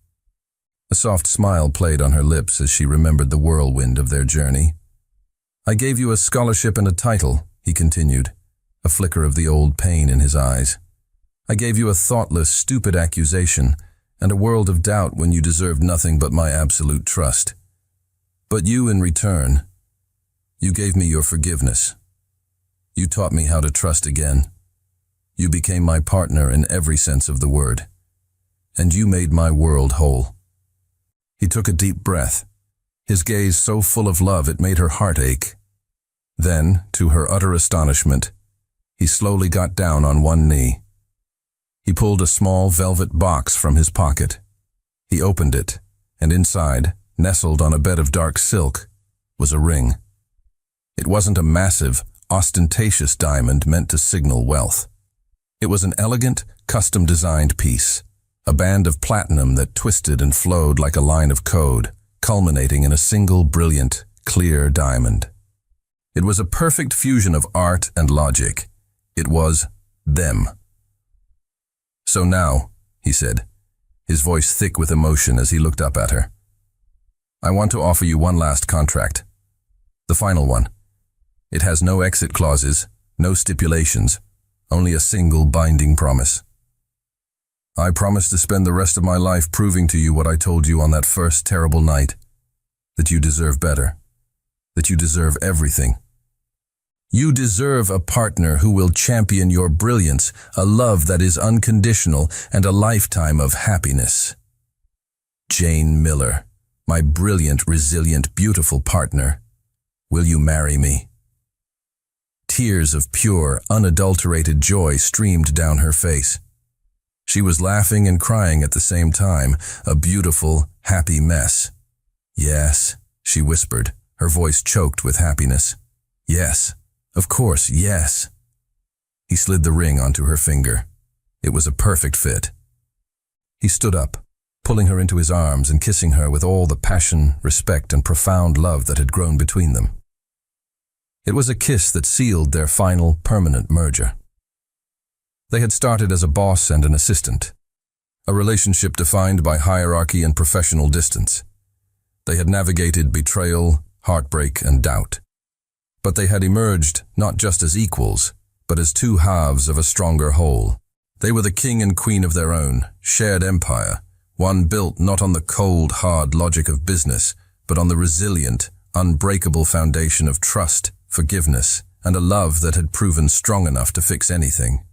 Speaker 1: A soft smile played on her lips as she remembered the whirlwind of their journey. "I gave you a scholarship and a title," he continued, a flicker of the old pain in his eyes. "I gave you a thoughtless, stupid accusation and a world of doubt when you deserved nothing but my absolute trust. But you, in return, you gave me your forgiveness. You taught me how to trust again. You became my partner in every sense of the word. And you made my world whole." He took a deep breath, his gaze so full of love it made her heart ache. Then, to her utter astonishment, he slowly got down on one knee. He pulled a small velvet box from his pocket. He opened it, and inside, nestled on a bed of dark silk, was a ring. It wasn't a massive, ostentatious diamond meant to signal wealth. It was an elegant, custom-designed piece, a band of platinum that twisted and flowed like a line of code, culminating in a single brilliant, clear diamond. It was a perfect fusion of art and logic. It was them. "So now," he said, his voice thick with emotion as he looked up at her, "I want to offer you one last contract. The final one. It has no exit clauses, no stipulations, only a single binding promise. I promise to spend the rest of my life proving to you what I told you on that first terrible night, that you deserve better, that you deserve everything. You deserve a partner who will champion your brilliance, a love that is unconditional, and a lifetime of happiness. Jane Miller, my brilliant, resilient, beautiful partner, will you marry me?" Tears of pure, unadulterated joy streamed down her face. She was laughing and crying at the same time, a beautiful, happy mess. "Yes," she whispered, her voice choked with happiness. "Yes, of course, yes." He slid the ring onto her finger. It was a perfect fit. He stood up, pulling her into his arms and kissing her with all the passion, respect, and profound love that had grown between them. It was a kiss that sealed their final, permanent merger. They had started as a boss and an assistant, a relationship defined by hierarchy and professional distance. They had navigated betrayal, heartbreak, and doubt. But they had emerged not just as equals, but as two halves of a stronger whole. They were the king and queen of their own, shared empire, one built not on the cold, hard logic of business, but on the resilient, unbreakable foundation of trust, forgiveness, and a love that had proven strong enough to fix anything.